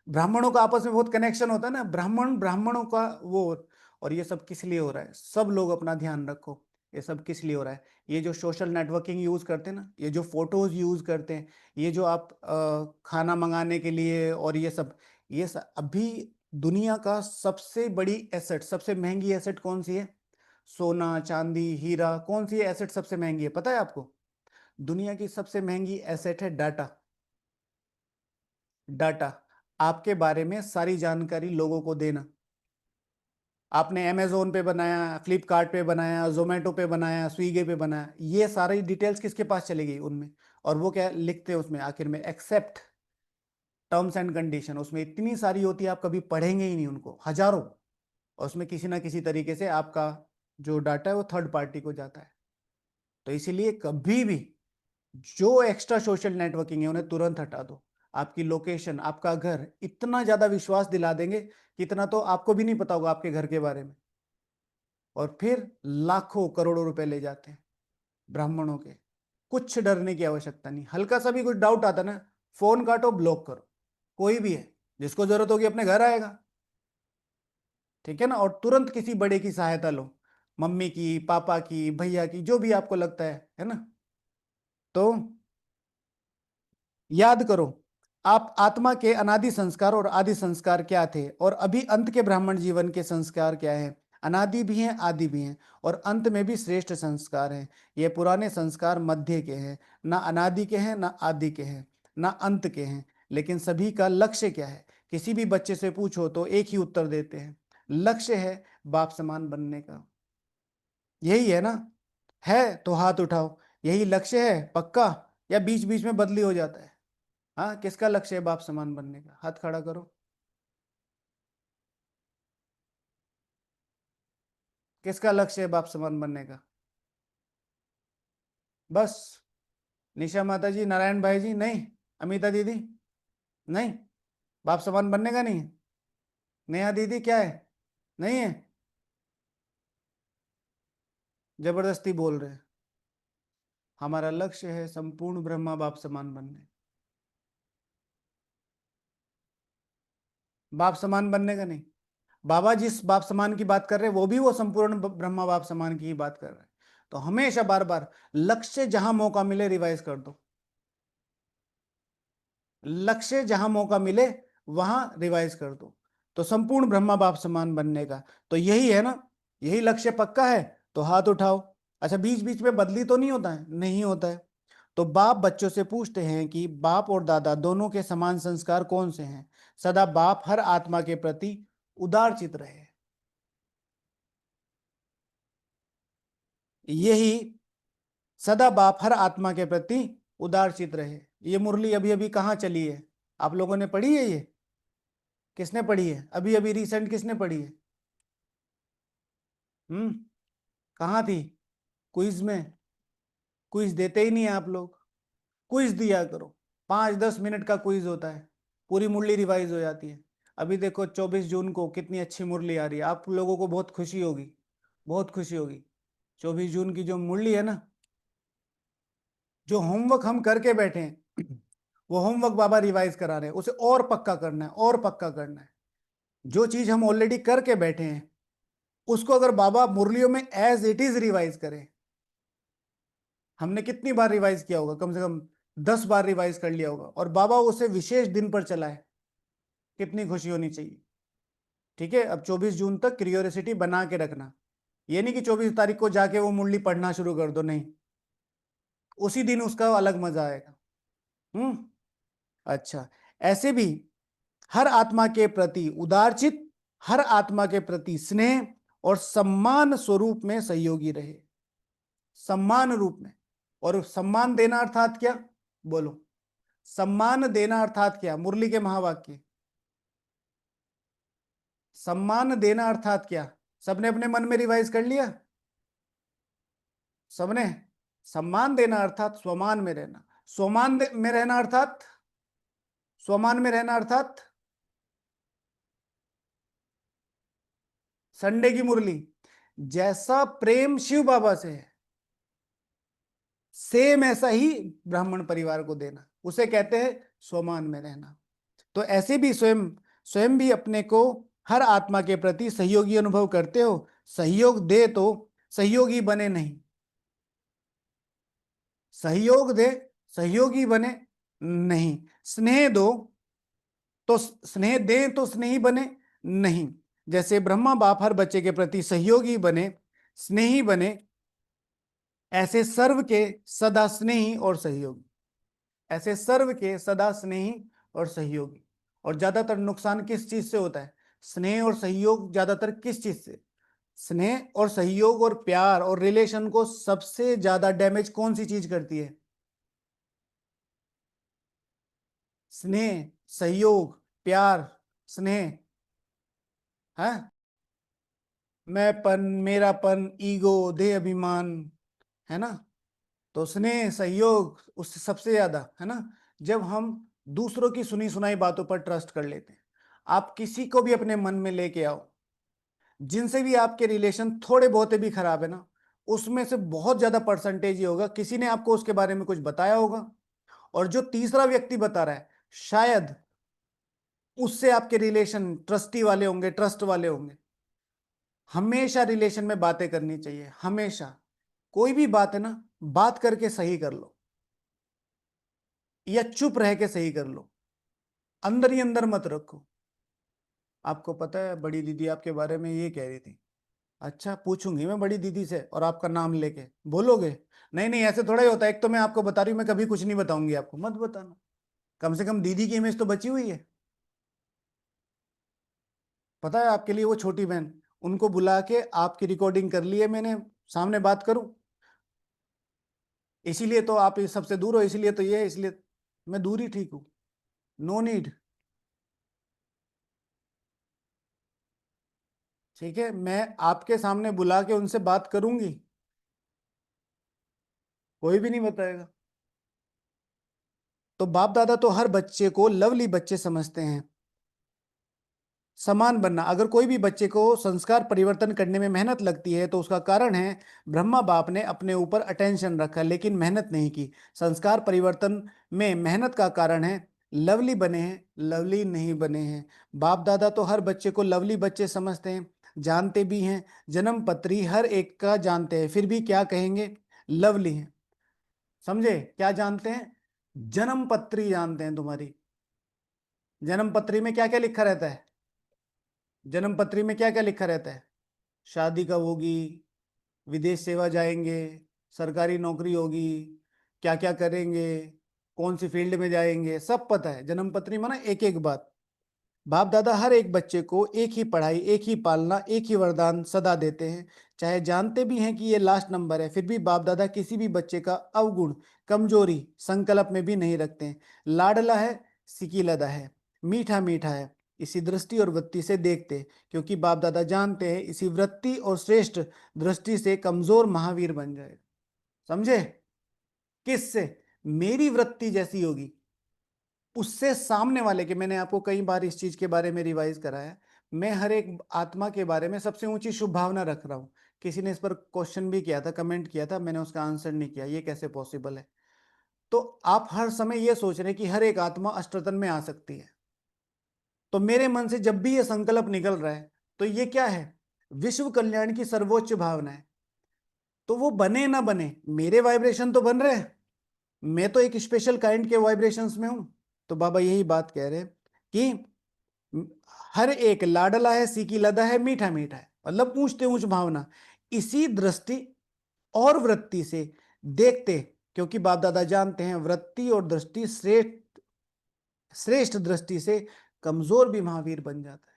ब्राह्मणों का आपस में बहुत कनेक्शन होता है ना, ब्राह्मण ब्राह्मणों का वो। और ये सब किस लिए हो रहा है, सब लोग अपना ध्यान रखो, ये सब किस लिए हो रहा है। ये जो सोशल नेटवर्किंग यूज करते हैं ना, ये जो फोटोज यूज करते हैं, ये जो आप खाना मंगाने के लिए, और अभी दुनिया का सबसे बड़ी एसेट, सबसे महंगी एसेट कौन सी है, सोना चांदी हीरा, कौन सी एसेट सबसे महंगी है पता है आपको। दुनिया की सबसे महंगी एसेट है डाटा। डाटा, आपके बारे में सारी जानकारी लोगों को देना। आपने अमेजोन पे बनाया, फ्लिपकार्ट पे बनाया, जोमेटो पे बनाया, स्विगी पे बनाया, ये सारी डिटेल्स किसके पास चली गई, उनमें। और वो क्या लिखते हैं उसमें आखिर में, एक्सेप्ट टर्म्स एंड कंडीशन, उसमें इतनी सारी होती है, आप कभी पढ़ेंगे ही नहीं उनको, हजारों। और उसमें किसी ना किसी तरीके से आपका जो डाटा है वो थर्ड पार्टी को जाता है। तो इसीलिए कभी भी जो एक्स्ट्रा सोशल नेटवर्किंग है उन्हें तुरंत हटा दो। आपकी लोकेशन, आपका घर, इतना ज्यादा विश्वास दिला देंगे कि इतना तो आपको भी नहीं पता होगा आपके घर के बारे में। और फिर लाखों करोड़ों रुपए ले जाते हैं ब्राह्मणों के। कुछ डरने की आवश्यकता नहीं, हल्का सा भी कुछ डाउट आता ना, फोन काटो, ब्लॉक करो। कोई भी है, जिसको जरूरत होगी अपने घर आएगा, ठीक है ना। और तुरंत किसी बड़े की सहायता लो, मम्मी की, पापा की, भैया की, जो भी आपको लगता है ना। तो याद करो, आप आत्मा के अनादि संस्कार और आदि संस्कार क्या थे, और अभी अंत के ब्राह्मण जीवन के संस्कार क्या है। अनादि भी हैं, आदि भी हैं, और अंत में भी श्रेष्ठ संस्कार हैं। ये पुराने संस्कार मध्य के हैं, ना अनादि के हैं, ना आदि के हैं, ना अंत के हैं। लेकिन सभी का लक्ष्य क्या है, किसी भी बच्चे से पूछो तो एक ही उत्तर देते हैं, लक्ष्य है बाप समान बनने का। यही है ना? है तो हाथ उठाओ। यही लक्ष्य है पक्का, या बीच बीच में बदली हो जाता है? हाँ, किसका लक्ष्य है बाप समान बनने का? हाथ खड़ा करो। किसका लक्ष्य है बाप समान बनने का? बस? निशा माता जी, नारायण भाई जी नहीं? अमिता दीदी नहीं? बाप समान बनने का नहीं है? नेहा दीदी क्या है? नहीं है? जबरदस्ती बोल रहे हैं। हमारा लक्ष्य है संपूर्ण ब्रह्मा बाप समान बनने। बाप समान बनने का नहीं। बाबा जिस बाप समान की बात कर रहे हैं वो भी वो संपूर्ण ब्रह्मा बाप समान की ही बात कर रहे हैं। तो हमेशा बार बार लक्ष्य जहां मौका मिले रिवाइज कर दो। लक्ष्य जहां मौका मिले वहां रिवाइज कर दो। तो संपूर्ण ब्रह्मा बाप समान बनने का तो यही है ना? यही लक्ष्य पक्का है तो हाथ उठाओ। अच्छा, बीच बीच में बदली तो नहीं होता है? नहीं होता है। तो बाप बच्चों से पूछते हैं कि बाप और दादा दोनों के समान संस्कार कौन से हैं? सदा बाप हर आत्मा के प्रति उदार चित रहे। यही सदा बाप हर आत्मा के प्रति उदार चित रहे। ये मुरली अभी अभी कहाँ चली है? आप लोगों ने पढ़ी है ये? किसने पढ़ी है अभी अभी रिसेंट? किसने पढ़ी है? हम्म? कहाँ थी? क्विज में? क्विज देते ही नहीं है आप लोग। क्विज दिया करो। 5-10 मिनट का क्विज होता है, पूरी मुरली रिवाइज हो जाती है। अभी देखो 24 जून को कितनी अच्छी मुरली आ रही है, आप लोगों को बहुत खुशी होगी। बहुत खुशी होगी। 24 जून की जो मुरली है ना, जो होमवर्क हम करके बैठे हैं वो होमवर्क बाबा रिवाइज करा रहे हैं, उसे और पक्का करना है, और पक्का करना है। जो चीज हम ऑलरेडी करके बैठे हैं उसको अगर बाबा मुरलियों में एज इट इज रिवाइज करें। हमने कितनी बार रिवाइज किया होगा? कम से कम 10 बार रिवाइज कर लिया होगा, और बाबा उसे विशेष दिन पर चलाए। कितनी खुशी होनी चाहिए। ठीक है, अब 24 जून तक क्यूरियोसिटी बना के रखना। ये नहीं कि 24 तारीख को जाके वो मुरली पढ़ना शुरू कर दो, नहीं। उसी दिन उसका अलग मजा आएगा। हम्म? अच्छा, ऐसे भी हर आत्मा के प्रति उदारचित, हर आत्मा के प्रति स्नेह और सम्मान स्वरूप में सहयोगी रहे। सम्मान रूप में। और सम्मान देना अर्थात क्या? बोलो। सम्मान देना अर्थात क्या? मुरली के महावाक्य। सम्मान देना अर्थात क्या? सबने अपने मन में रिवाइज कर लिया? सबने? सम्मान देना अर्थात स्वमान में रहना। में रहना अर्थात? स्वमान में रहना अर्थात? संडे की मुरली। जैसा प्रेम शिव बाबा से है सेम ऐसा ही ब्राह्मण परिवार को देना, उसे कहते हैं स्वमान में रहना। तो ऐसे भी स्वयं स्वयं भी अपने को हर आत्मा के प्रति सहयोगी अनुभव करते हो। सहयोग दे तो सहयोगी बने नहीं। सहयोग दे सहयोगी बने नहीं। स्नेह दो तो स्नेह दे तो स्नेही बने नहीं। जैसे ब्रह्मा बाप हर बच्चे के प्रति सहयोगी बने, स्नेही बने, ऐसे सर्व के सदा स्नेही और सहयोगी। ऐसे सर्व के सदा स्नेही और सहयोगी। और ज्यादातर नुकसान किस चीज से होता है? स्नेह और सहयोग ज्यादातर किस चीज से? स्नेह और सहयोग और प्यार और रिलेशन को सबसे ज्यादा डैमेज कौन सी चीज करती है? स्नेह, सहयोग, प्यार, स्नेह। है? मैंपन, मेरापन, ईगो, देह अभिमान। है ना? तो स्नेह सहयोग उससे सबसे ज्यादा, है ना? जब हम दूसरों की सुनी सुनाई बातों पर ट्रस्ट कर लेते हैं। आप किसी को भी अपने मन में लेके आओ, जिनसे भी आपके रिलेशन थोड़े बहुत भी खराब है ना, उसमें से बहुत ज्यादा परसेंटेज ही होगा किसी ने आपको उसके बारे में कुछ बताया होगा। और जो तीसरा व्यक्ति बता रहा है शायद उससे आपके रिलेशन ट्रस्टी वाले होंगे, ट्रस्ट वाले होंगे। हमेशा रिलेशन में बातें करनी चाहिए, हमेशा। कोई भी बात है ना, बात करके सही कर लो, या चुप रह के सही कर लो, अंदर ही अंदर मत रखो। आपको पता है बड़ी दीदी आपके बारे में ये कह रही थी। अच्छा, पूछूंगी मैं बड़ी दीदी से, और आपका नाम लेके बोलोगे? नहीं नहीं, ऐसे थोड़ा ही होता है। एक तो मैं आपको बता रही हूँ, मैं कभी कुछ नहीं बताऊंगी आपको, मत बताना। कम से कम दीदी की इमेज तो बची हुई है। पता है आपके लिए वो छोटी बहन, उनको बुला के आपकी रिकॉर्डिंग कर ली है मैंने, सामने बात करूं? इसीलिए तो आप इस सबसे दूर हो, इसीलिए तो ये है, इसलिए मैं दूर ही ठीक हूं। No need. ठीक है, मैं आपके सामने बुला के उनसे बात करूंगी, कोई भी नहीं बताएगा। तो बाप दादा तो हर बच्चे को लवली बच्चे समझते हैं। समान बनना, अगर कोई भी बच्चे को संस्कार परिवर्तन करने में मेहनत लगती है तो उसका कारण है ब्रह्मा बाप ने अपने ऊपर अटेंशन रखा लेकिन मेहनत नहीं की। संस्कार परिवर्तन में मेहनत का कारण है लवली बने हैं, लवली नहीं बने हैं। बाप दादा तो हर बच्चे को लवली बच्चे समझते हैं, जानते भी हैं। जन्म पत्री हर एक का जानते हैं, फिर भी क्या कहेंगे? लवली है। समझे? क्या जानते हैं? जन्म पत्री जानते हैं तुम्हारी। जन्म पत्री में क्या क्या लिखा रहता है? जन्म पत्री में क्या क्या लिखा रहता है? शादी कब होगी, विदेश सेवा जाएंगे, सरकारी नौकरी होगी, क्या क्या करेंगे, कौन सी फील्ड में जाएंगे, सब पता है। जन्म पत्री माना एक एक बात। बाप दादा हर एक बच्चे को एक ही पढ़ाई, एक ही पालना, एक ही वरदान सदा देते हैं। चाहे जानते भी हैं कि ये लास्ट नंबर है, फिर भी बाप दादा किसी भी बच्चे का अवगुण, कमजोरी संकल्प में भी नहीं रखते हैं। लाडला है, सिकीलदा है, मीठा मीठा है, इसी दृष्टि और वृत्ति से देखते, क्योंकि बाप दादा जानते हैं इसी वृत्ति और श्रेष्ठ दृष्टि से कमजोर महावीर बन जाए। समझे? किससे? मेरी वृत्ति जैसी होगी उससे सामने वाले के। मैंने आपको कई बार इस चीज के बारे में रिवाइज कराया। मैं हर एक आत्मा के बारे में सबसे ऊंची शुभ भावना रख रहा हूं। किसी ने इस पर क्वेश्चन भी किया था, कमेंट किया था, मैंने उसका आंसर नहीं किया, ये कैसे पॉसिबल है? तो आप हर समय ये सोच रहे हैं कि हर एक आत्मा अष्टतन में आ सकती है। तो मेरे मन से जब भी ये संकल्प निकल रहा है तो ये क्या है? विश्व कल्याण की सर्वोच्च भावना है। तो वो बने ना बने, मेरे वाइब्रेशन तो बन रहे हैं। मैं तो एक स्पेशल काइंड के वाइब्रेशंस में हूं। तो बाबा यही बात कह रहे हैं कि हर एक लाडला है, सीकी लदा है, मीठा मीठा है, मतलब ऊंचते ऊंच भावना, इसी दृष्टि और वृत्ति से देखते। क्योंकि बाप दादा जानते हैं वृत्ति और दृष्टि श्रेष्ठ, श्रेष्ठ दृष्टि से कमजोर भी महावीर बन जाता है।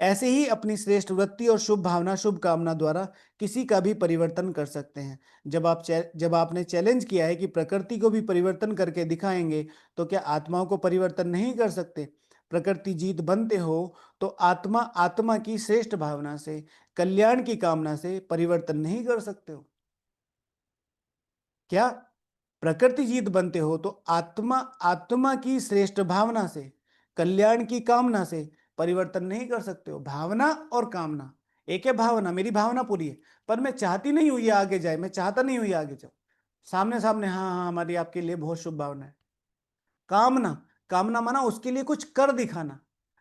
ऐसे ही अपनी श्रेष्ठ वृत्ति और शुभ भावना, शुभ कामना द्वारा किसी का भी परिवर्तन कर सकते हैं। जब आपने चैलेंज किया है कि प्रकृति को भी परिवर्तन करके दिखाएंगे, तो क्या आत्माओं को परिवर्तन नहीं कर सकते? प्रकृति जीत बनते हो तो आत्मा, आत्मा की श्रेष्ठ भावना से, कल्याण की कामना से परिवर्तन नहीं कर सकते हो क्या? प्रकृति जीत बनते हो तो आत्मा, आत्मा की श्रेष्ठ भावना से, कल्याण की कामना से परिवर्तन नहीं कर सकते हो। भावना और कामना एक है। भावना, मेरी भावना पूरी है, पर मैं चाहती नहीं हूं ये आगे जाए, मैं चाहता नहीं हूं ये आगे जाओ। सामने सामने, हाँ हाँ हमारी आपके लिए बहुत शुभ भावना है। कामना, कामना माना उसके लिए कुछ कर दिखाना।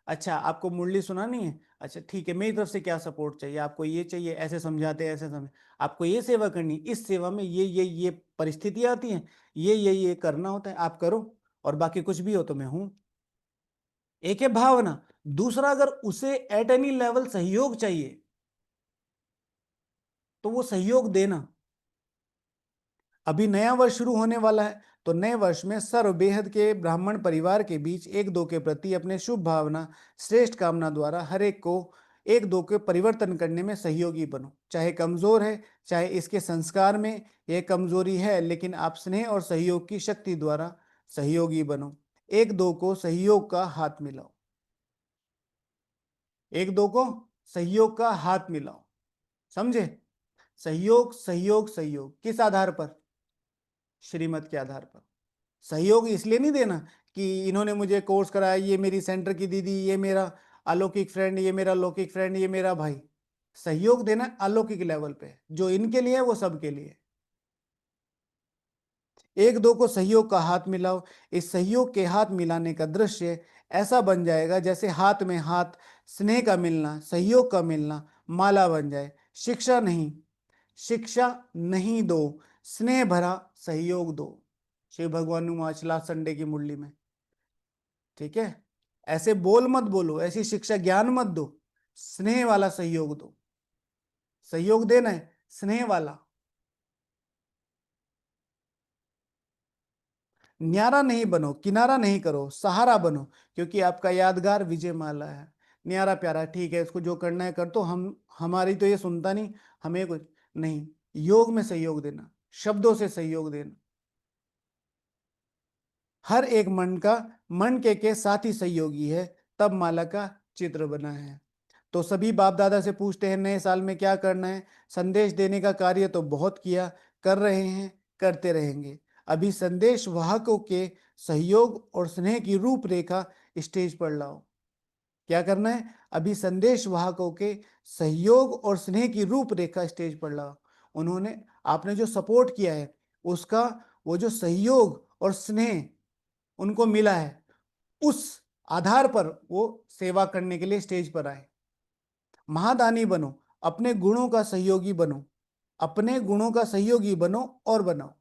अच्छा, आपको मुरली सुनानी है, अच्छा ठीक है, मेरी तरफ से क्या सपोर्ट चाहिए, आपको ये चाहिए, ऐसे समझाते हैं, ऐसे समझ, आपको ये सेवा करनी, इस सेवा में ये परिस्थितियां आती हैं, ये करना होता है, आप करो, और बाकी कुछ भी हो तो मैं हूं। एक है भावना। दूसरा, अगर उसे एट एनी लेवल सहयोग चाहिए तो वो सहयोग देना। अभी नया वर्ष शुरू होने वाला है, तो नए वर्ष में सर्व बेहद के ब्राह्मण परिवार के बीच एक दो के प्रति अपने शुभ भावना, श्रेष्ठ कामना द्वारा हर एक को, एक दो के परिवर्तन करने में सहयोगी बनो। चाहे कमजोर है, चाहे इसके संस्कार में यह कमजोरी है, लेकिन आप स्नेह और सहयोग की शक्ति द्वारा सहयोगी बनो। एक दो को सहयोग का हाथ मिलाओ। एक दो को सहयोग का हाथ मिलाओ। समझे? सहयोग सहयोग सहयोग किस आधार पर? श्रीमत के आधार पर। सहयोग इसलिए नहीं देना कि इन्होंने मुझे कोर्स कराया, ये मेरी सेंटर की दीदी, ये मेरा अलौकिक फ्रेंड, ये मेरा लौकिक फ्रेंड, ये मेरा भाई। सहयोग देना अलौकिक लेवल पे, जो इनके लिए है वो सबके लिए। एक दो को सहयोग का हाथ मिलाओ। इस सहयोग के हाथ मिलाने का दृश्य ऐसा बन जाएगा जैसे हाथ में हाथ, स्नेह का मिलना, सहयोग का मिलना माला बन जाए। शिक्षा नहीं, शिक्षा नहीं दो, स्नेह भरा सहयोग दो। शिव भगवान आज संडे की मुरली में, ठीक है? ऐसे बोल मत बोलो, ऐसी शिक्षा ज्ञान मत दो, स्नेह वाला सहयोग दो। सहयोग देना है स्नेह वाला। न्यारा नहीं बनो, किनारा नहीं करो, सहारा बनो, क्योंकि आपका यादगार विजय माला है। न्यारा प्यारा, ठीक है, इसको जो करना है कर, तो हम हमारी तो ये सुनता नहीं, हमें कुछ नहीं। योग में सहयोग देना, शब्दों से सहयोग देना, हर एक मन के साथ ही सहयोगी है, तब माला का चित्र बना है। तो सभी बाप दादा से पूछते हैं नए साल में क्या करना है। संदेश देने का कार्य तो बहुत किया, कर रहे हैं, करते रहेंगे। अभी संदेश वाहकों के सहयोग और स्नेह की रूपरेखा स्टेज पर लाओ। क्या करना है? अभी संदेश वाहकों के सहयोग और स्नेह की रूपरेखा स्टेज पर लाओ। उन्होंने, आपने जो सपोर्ट किया है उसका, वो जो सहयोग और स्नेह उनको मिला है, उस आधार पर वो सेवा करने के लिए स्टेज पर आए। महादानी बनो, अपने गुणों का सहयोगी बनो, अपने गुणों का सहयोगी बनो और बनाओ।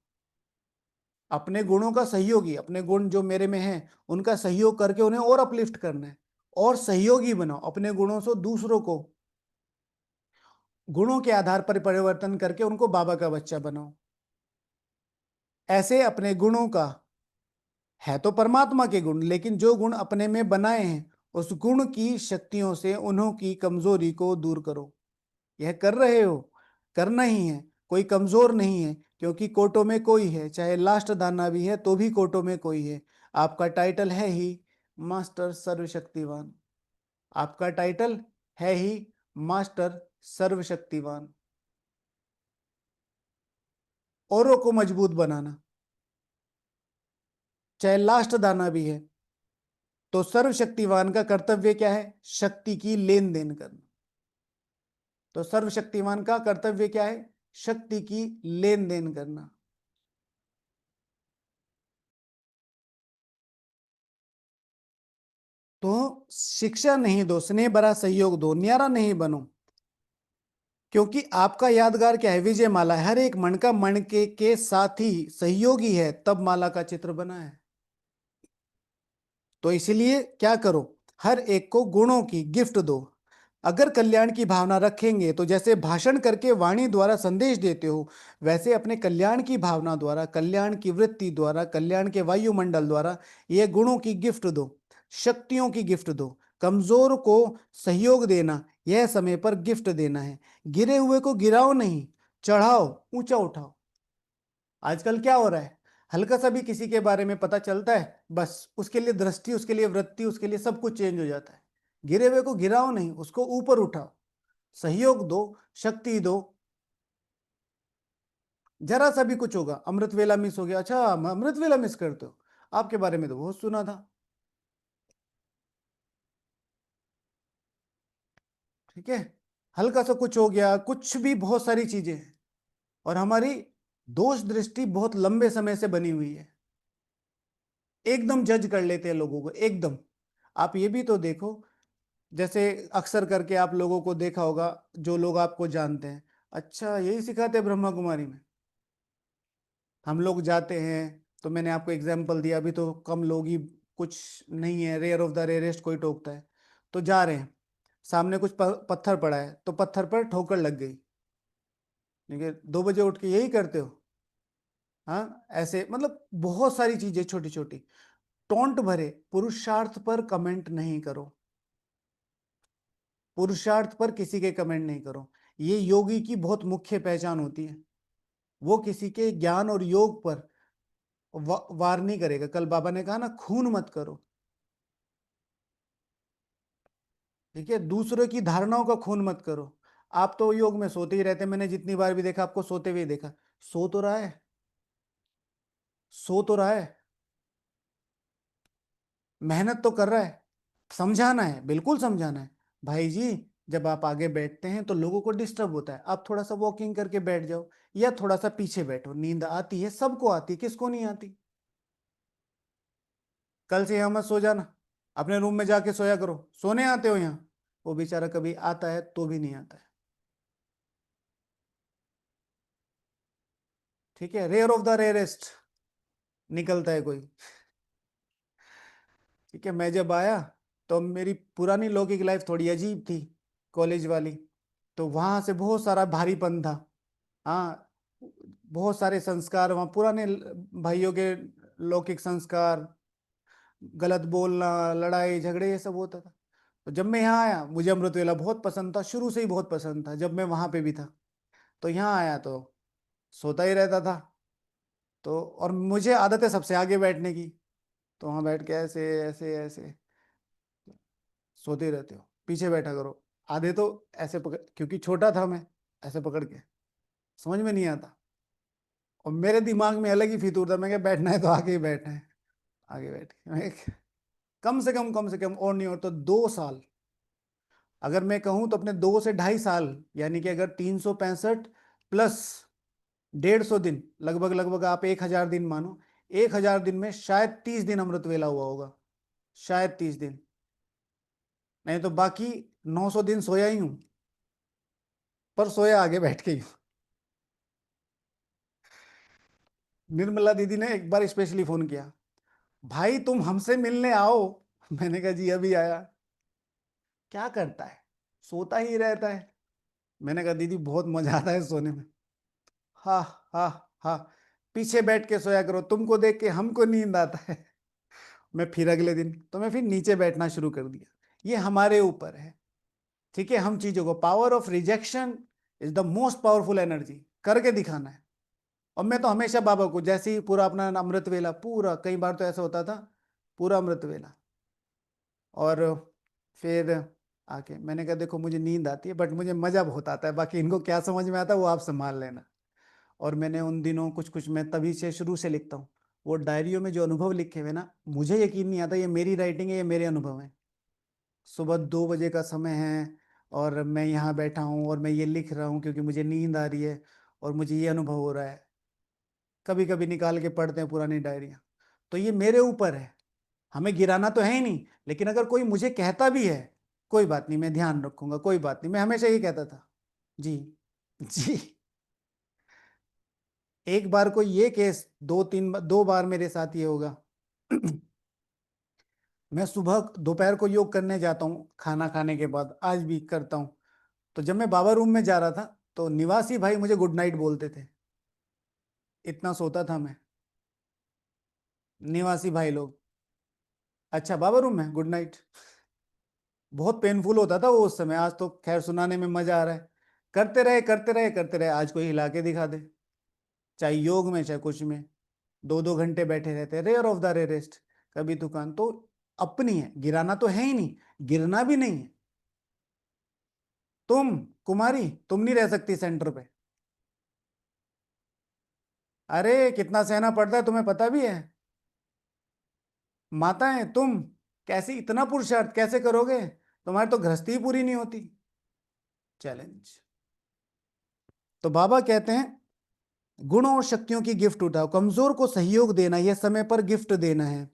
अपने गुणों का सहयोगी, अपने गुण जो मेरे में हैं उनका सहयोग करके उन्हें और अपलिफ्ट करना है, और सहयोगी बनाओ अपने गुणों से दूसरों को, गुणों के आधार पर परिवर्तन करके उनको बाबा का बच्चा बनाओ। ऐसे अपने गुणों का, है तो परमात्मा के गुण, लेकिन जो गुण अपने में बनाए हैं उस गुण की शक्तियों से उन्हों की कमजोरी को दूर करो। यह कर रहे हो, करना ही है। कोई कमजोर नहीं है, क्योंकि कोटो में कोई है, चाहे लास्ट दाना भी है तो भी कोटो में कोई है। आपका टाइटल है ही मास्टर सर्वशक्तिवान, आपका टाइटल है ही मास्टर सर्वशक्तिवान। औरों को मजबूत बनाना, चाहे लास्ट दाना भी है, तो सर्वशक्तिवान का कर्तव्य क्या है? शक्ति की लेन देन करना। तो सर्वशक्तिमान का कर्तव्य क्या है? शक्ति की लेन देन करना। तो शिक्षा नहीं दो, स्नेह भरा सहयोग दो, न्यारा नहीं बनो। क्योंकि आपका यादगार क्या है? विजय माला है। हर एक मन का मन के साथ ही सहयोगी है, तब माला का चित्र बना है। तो इसीलिए क्या करो, हर एक को गुणों की गिफ्ट दो। अगर कल्याण की भावना रखेंगे तो जैसे भाषण करके वाणी द्वारा संदेश देते हो, वैसे अपने कल्याण की भावना द्वारा, कल्याण की वृत्ति द्वारा, कल्याण के वायुमंडल द्वारा ये गुणों की गिफ्ट दो, शक्तियों की गिफ्ट दो। कमजोर को सहयोग देना, यह समय पर गिफ्ट देना है। गिरे हुए को गिराओ नहीं, चढ़ाओ, ऊंचा उठाओ। आजकल क्या हो रहा है, हल्का सा भी किसी के बारे में पता चलता है, बस उसके लिए दृष्टि, उसके लिए वृत्ति, उसके लिए सब कुछ चेंज हो जाता है। गिरे हुए को गिराओ नहीं, उसको ऊपर उठाओ, सहयोग दो, शक्ति दो। जरा सा भी कुछ होगा, अमृत वेला मिस हो गया, अच्छा अमृत वेला मिस करते हो, आपके बारे में तो बहुत सुना था। ठीक है, हल्का सा कुछ हो गया, कुछ भी, बहुत सारी चीजें हैं। और हमारी दोष दृष्टि बहुत लंबे समय से बनी हुई है, एकदम जज कर लेते हैं लोगों को एकदम। आप ये भी तो देखो, जैसे अक्सर करके आप लोगों को देखा होगा, जो लोग आपको जानते हैं, अच्छा यही सिखाते हैं ब्रह्मा कुमारी में। हम लोग जाते हैं, तो मैंने आपको एग्जांपल दिया, अभी तो कम लोग ही, कुछ नहीं है, रेयर ऑफ द रेयरेस्ट कोई टोकता है। तो जा रहे हैं, सामने कुछ पत्थर पड़ा है, तो पत्थर पर ठोकर लग गई, ठीक है, 2 बजे उठ के यही करते हो? हाँ, ऐसे मतलब बहुत सारी चीजें छोटी छोटी, टोंट भरे पुरुषार्थ पर कमेंट नहीं करो, पुरुषार्थ पर किसी के कमेंट नहीं करो। ये योगी की बहुत मुख्य पहचान होती है, वो किसी के ज्ञान और योग पर वार नहीं करेगा। कल बाबा ने कहा ना, खून मत करो, ठीक है, दूसरों की धारणाओं का खून मत करो। आप तो योग में सोते ही रहते, मैंने जितनी बार भी देखा आपको सोते हुए देखा। सो तो रहा है, सो तो रहा है, मेहनत तो कर रहा है, समझाना है, बिल्कुल समझाना है। भाई जी, जब आप आगे बैठते हैं तो लोगों को डिस्टर्ब होता है, आप थोड़ा सा वॉकिंग करके बैठ जाओ, या थोड़ा सा पीछे बैठो। नींद आती है, सबको आती है, किसको नहीं आती? कल से यहाँ मत सो जाना, अपने रूम में जाके सोया करो, सोने आते हो यहाँ। वो बेचारा कभी आता है तो भी नहीं आता है। ठीक है, रेयर ऑफ द रेयरेस्ट निकलता है कोई। ठीक है, मैं जब आया तो मेरी पुरानी लौकिक लाइफ थोड़ी अजीब थी, कॉलेज वाली। तो वहां से बहुत सारा भारीपन था। हाँ, बहुत सारे संस्कार वहाँ पुराने, भाइयों के लौकिक संस्कार, गलत बोलना, लड़ाई झगड़े, ये सब होता था। तो जब मैं यहाँ आया, मुझे अमृतवेला बहुत पसंद था, शुरू से ही बहुत पसंद था, जब मैं वहां पे भी था। तो यहाँ आया तो सोता ही रहता था। तो और मुझे आदत है सबसे आगे बैठने की। तो वहां बैठ के ऐसे ऐसे ऐसे सोते ही रहते हो, पीछे बैठा करो। आधे तो ऐसे पकड़, क्योंकि छोटा था मैं, ऐसे पकड़ के, समझ में नहीं आता। और मेरे दिमाग में अलग ही फितूर था, मैं क्या बैठना है तो आगे ही बैठना है। आगे बैठ के मैं कम से कम और नहीं और तो 2 साल, अगर मैं कहूं तो अपने 2 से ढाई साल, यानी कि अगर 365 प्लस 150 दिन, लगभग लगभग आप 1000 दिन मानो, 1000 दिन में शायद 30 दिन अमृत वेला हुआ होगा, शायद 30 दिन। नहीं तो बाकी 900 दिन सोया ही हूं, पर सोया आगे बैठ के ही हूं। निर्मला दीदी ने एक बार स्पेशली फोन किया, भाई तुम हमसे मिलने आओ। मैंने कहा जी अभी आया। क्या करता है, सोता ही रहता है। मैंने कहा दीदी बहुत मजा आता है सोने में। हाँ हाँ हाँ, पीछे बैठ के सोया करो, तुमको देख के हमको नींद आता है। मैं फिर अगले दिन तो मैं फिर नीचे बैठना शुरू कर दिया। ये हमारे ऊपर है, ठीक है। हम चीजों को, power of rejection is the most powerful energy, करके दिखाना है। और मैं तो हमेशा बाबा को, जैसे ही पूरा अपना अमृत वेला पूरा, कई बार तो ऐसा होता था पूरा अमृत वेला, और फिर आके मैंने कहा देखो मुझे नींद आती है बट मुझे मजा बहुत आता है, बाकी इनको क्या समझ में आता है वो आप संभाल लेना। और मैंने उन दिनों कुछ कुछ, मैं तभी से शुरू से लिखता हूँ, वो डायरियों में जो अनुभव लिखे हुए ना, मुझे यकीन नहीं आता ये मेरी राइटिंग है, ये मेरे अनुभव है। सुबह 2 बजे का समय है और मैं यहाँ बैठा हूँ और मैं ये लिख रहा हूँ क्योंकि मुझे नींद आ रही है और मुझे ये अनुभव हो रहा है। कभी कभी निकाल के पढ़ते हैं पुरानी डायरियाँ। तो ये मेरे ऊपर है, हमें गिराना तो है ही नहीं, लेकिन अगर कोई मुझे कहता भी है, कोई बात नहीं मैं ध्यान रखूंगा, कोई बात नहीं, मैं हमेशा ये कहता था। जी जी। एक बार कोई ये केस, 2 बार मेरे साथ ये होगा। मैं सुबह दोपहर को योग करने जाता हूँ खाना खाने के बाद, आज भी करता हूँ। तो जब मैं बाबा रूम में जा रहा था तो निवासी भाई मुझे गुड नाइट बोलते थे, इतना सोता था मैं। निवासी भाई लोग, अच्छा बाबा रूम में गुड नाइट। बहुत पेनफुल होता था वो उस समय, आज तो खैर सुनाने में मजा आ रहा है। करते रहे करते रहे करते रहे, आज कोई हिला के दिखा दे, चाहे योग में चाहे कुछ में। 2-2 घंटे बैठे रहते, रेयर ऑफ द रेयरेस्ट। कभी दुकान तो अपनी है, गिराना तो है ही नहीं, गिरना भी नहीं है। तुम कुमारी, तुम नहीं रह सकती सेंटर पे। अरे कितना सहना पड़ता है तुम्हें पता भी है। माताएं तुम, कैसे इतना पुरुषार्थ कैसे करोगे, तुम्हारी तो गृहस्थी ही पूरी नहीं होती। चैलेंज। तो बाबा कहते हैं गुणों और शक्तियों की गिफ्ट उठाओ, कमजोर को सहयोग देना, यह समय पर गिफ्ट देना है।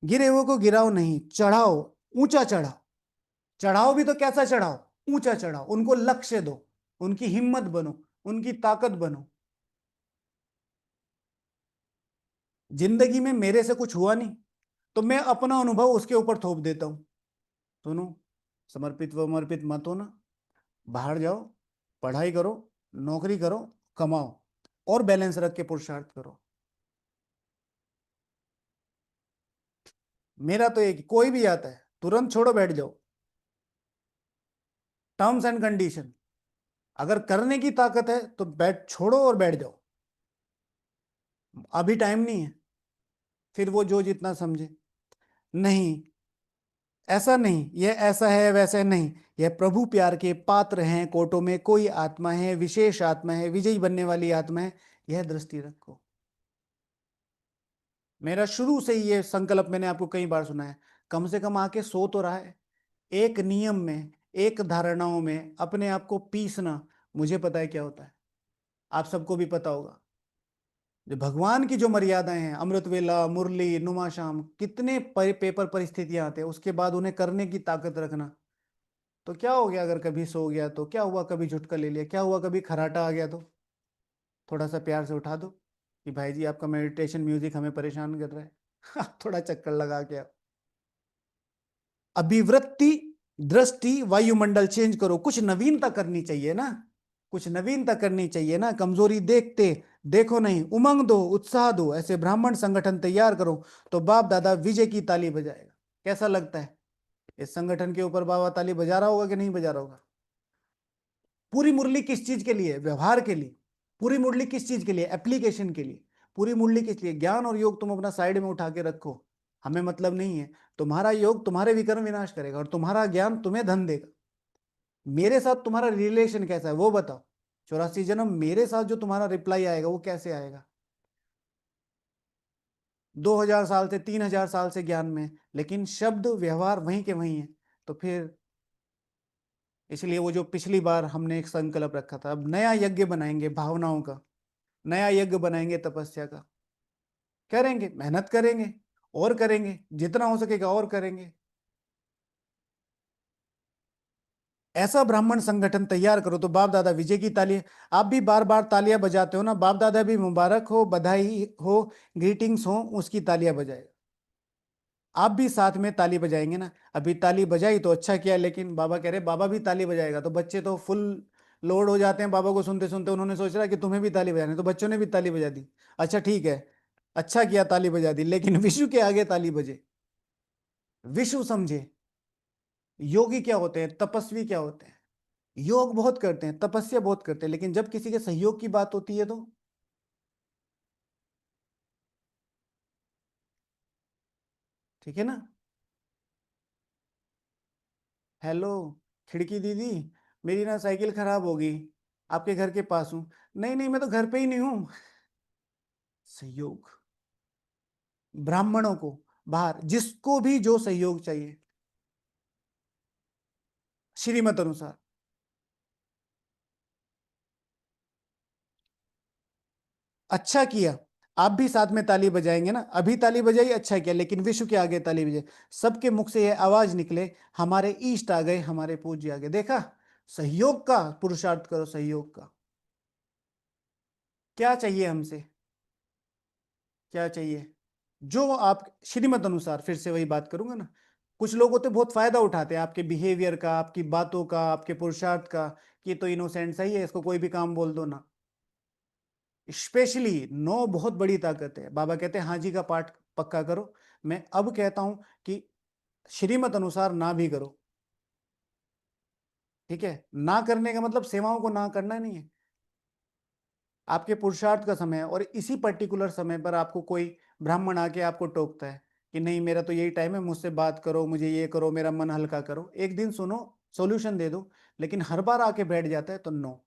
गिरे हुए को गिराओ नहीं, चढ़ाओ, ऊंचा चढ़ाओ। चढ़ाओ भी तो कैसा चढ़ाओ, ऊंचा चढ़ाओ, उनको लक्ष्य दो, उनकी हिम्मत बनो, उनकी ताकत बनो। जिंदगी में मेरे से कुछ हुआ नहीं तो मैं अपना अनुभव उसके ऊपर थोप देता हूं। सुनो, समर्पित वमर्पित मत हो ना, बाहर जाओ, पढ़ाई करो, नौकरी करो, कमाओ, और बैलेंस रख के पुरुषार्थ करो। मेरा तो एक, कोई भी आता है तुरंत छोड़ो बैठ जाओ। टर्म्स एंड कंडीशन, अगर करने की ताकत है तो बैठ, छोड़ो और बैठ जाओ। अभी टाइम नहीं है, फिर वो जो जितना समझे। नहीं, ऐसा नहीं, ये ऐसा है वैसे नहीं, यह प्रभु प्यार के पात्र हैं, कोटों में कोई आत्मा है, विशेष आत्मा है, विजयी बनने वाली आत्मा है, यह दृष्टि रखो। मेरा शुरू से ही ये संकल्प मैंने आपको कई बार सुना है, कम से कम आके सो तो रहा है। एक नियम में, एक धारणाओं में अपने आप को पीसना, मुझे पता है क्या होता है, आप सबको भी पता होगा। जो भगवान की जो मर्यादाएं हैं, अमृत वेला, मुरली, नुमा शाम, कितने पेपर परिस्थितियां आते हैं, उसके बाद उन्हें करने की ताकत रखना। तो क्या हो गया अगर कभी सो गया तो, क्या हुआ कभी झुटका ले लिया, क्या हुआ कभी खराटा आ गया तो, थोड़ा सा प्यार से उठा दो कि भाई जी आपका मेडिटेशन म्यूजिक हमें परेशान कर रहा है। थोड़ा चक्कर लगा के आओ। अभिवृत्ति, दृष्टि, वायुमंडल चेंज करो, कुछ नवीनता करनी चाहिए ना, कुछ नवीनता करनी चाहिए ना। कमजोरी देखते देखो नहीं, उमंग दो, उत्साह दो, ऐसे ब्राह्मण संगठन तैयार करो तो बाप दादा विजय की ताली बजाएगा। कैसा लगता है? इस संगठन के ऊपर बाबा ताली बजा रहा होगा कि नहीं बजा रहा होगा? पूरी मुरली किस चीज के लिए? व्यवहार के लिए। पूरी मुरली किस चीज के लिए? एप्लीकेशन के लिए। पूरी मुरली किस लिए? ज्ञान और योग तुम अपना साइड में उठा के रखो, हमें मतलब नहीं है। तुम्हारा योग तुम्हारे विकर्म विनाश करेगा और तुम्हारा ज्ञान तुम्हें धन देगा। मेरे साथ तुम्हारा रिलेशन कैसा है वो बताओ। 84 जन्म मेरे साथ जो तुम्हारा रिप्लाई आएगा वो कैसे आएगा? 2000 साल से 3000 साल से ज्ञान में, लेकिन शब्द व्यवहार वहीं के वहीं है। तो फिर इसलिए वो जो पिछली बार हमने एक संकल्प रखा था, अब नया यज्ञ बनाएंगे भावनाओं का, नया यज्ञ बनाएंगे तपस्या का। करेंगे, मेहनत करेंगे और करेंगे, जितना हो सकेगा और करेंगे। ऐसा ब्राह्मण संगठन तैयार करो तो बाप दादा विजय की ताली। आप भी बार बार तालियां बजाते हो ना, बाप दादा भी मुबारक हो, बधाई हो, ग्रीटिंग्स हो, उसकी तालियां बजाए। आप भी साथ में ताली बजाएंगे ना। अभी ताली बजाई तो अच्छा किया, लेकिन बाबा कह रहे बाबा भी ताली बजाएगा, तो बच्चे तो फुल लोड हो जाते हैं बाबा को सुनते सुनते। उन्होंने सोच रहा कि तुम्हें भी ताली बजानी, तो बच्चों ने भी ताली बजा दी। अच्छा ठीक है, अच्छा किया ताली बजा दी, लेकिन विशु के आगे ताली बजे। विशु समझे योगी क्या होते हैं, तपस्वी क्या होते हैं। योग बहुत करते हैं, तपस्या बहुत करते हैं, लेकिन जब किसी के सहयोग की बात होती है तो ठीक है ना। हेलो खिड़की दीदी, मेरी ना साइकिल खराब होगी, आपके घर के पास हूं। नहीं नहीं, मैं तो घर पे ही नहीं हूं। सहयोग ब्राह्मणों को, बाहर जिसको भी जो सहयोग चाहिए श्रीमत अनुसार। अच्छा किया। आप भी साथ में ताली बजाएंगे ना, अभी ताली बजाई, अच्छा किया, लेकिन विश्व के आगे ताली बजाई। सबके मुख से यह आवाज निकले, हमारे इष्ट आ गए, हमारे पूज्य आ गए। देखा, सहयोग का पुरुषार्थ करो, सहयोग का। क्या चाहिए हमसे? क्या चाहिए? जो आप श्रीमत अनुसार, फिर से वही बात करूंगा ना। कुछ लोग होते बहुत फायदा उठाते हैं आपके बिहेवियर का, आपकी बातों का, आपके पुरुषार्थ का, कि तो इनोसेंट सही है, इसको कोई भी काम बोल दो ना। स्पेशली नो बहुत बड़ी ताकत है। बाबा कहते हैं हाँ जी का पाठ पक्का करो। मैं अब कहता हूं कि श्रीमत अनुसार ना भी करो। ठीक है, ना करने का मतलब सेवाओं को ना करना नहीं है। आपके पुरुषार्थ का समय है, और इसी पर्टिकुलर समय पर आपको कोई ब्राह्मण आके आपको टोकता है कि नहीं मेरा तो यही टाइम है, मुझसे बात करो, मुझे ये करो, मेरा मन हल्का करो। एक दिन सुनो, सॉल्यूशन दे दो, लेकिन हर बार आके बैठ जाता है तो नो।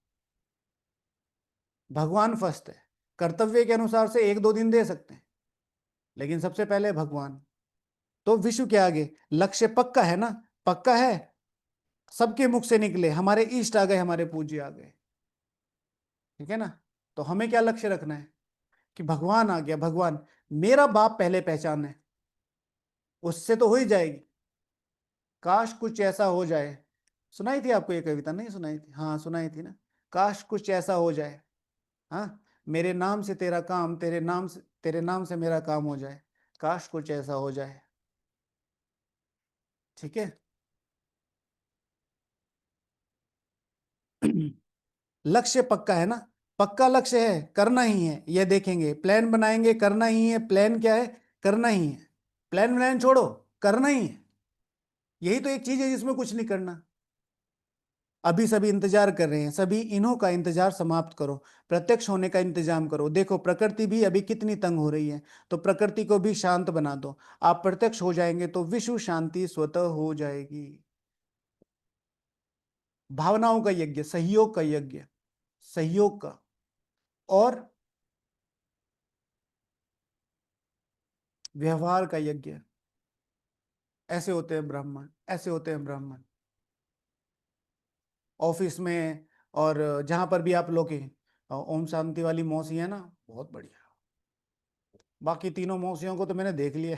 भगवान फर्स्ट है। कर्तव्य के अनुसार से एक दो दिन दे सकते हैं, लेकिन सबसे पहले भगवान। तो विश्व के आगे लक्ष्य पक्का है ना? पक्का है। सबके मुख से निकले हमारे इष्ट आ गए, हमारे पूज्य आ गए। ठीक है ना। तो हमें क्या लक्ष्य रखना है कि भगवान आ गया, भगवान मेरा बाप पहले पहचान है, उससे तो हो ही जाएगी। काश कुछ ऐसा हो जाए। सुनाई थी आपको ये कविता? नहीं सुनाई थी? हाँ सुनाई थी ना। काश कुछ ऐसा हो जाए, हाँ, मेरे नाम से तेरा काम, तेरे नाम से मेरा काम हो जाए। काश कुछ ऐसा हो जाए। ठीक है। लक्ष्य पक्का है ना? पक्का लक्ष्य है, करना ही है, ये देखेंगे, प्लान बनाएंगे, करना ही है। प्लान क्या है? करना ही है। प्लान व्लान छोड़ो, करना ही है। यही तो एक चीज है जिसमें कुछ नहीं करना। अभी सभी इंतजार कर रहे हैं, सभी इन्हों का इंतजार समाप्त करो, प्रत्यक्ष होने का इंतजाम करो। देखो प्रकृति भी अभी कितनी तंग हो रही है, तो प्रकृति को भी शांत बना दो। आप प्रत्यक्ष हो जाएंगे तो विश्व शांति स्वतः हो जाएगी। भावनाओं का यज्ञ, सहयोग का यज्ञ, सहयोग का। और व्यवहार का यज्ञ। ऐसे होते हैं ब्राह्मण, ऐसे होते हैं ब्राह्मण। ऑफिस में और जहां पर भी आप लोग हैं, ओम शांति वाली मौसी है ना, बहुत बढ़िया। बाकी तीनों मौसियों को तो मैंने देख लिया।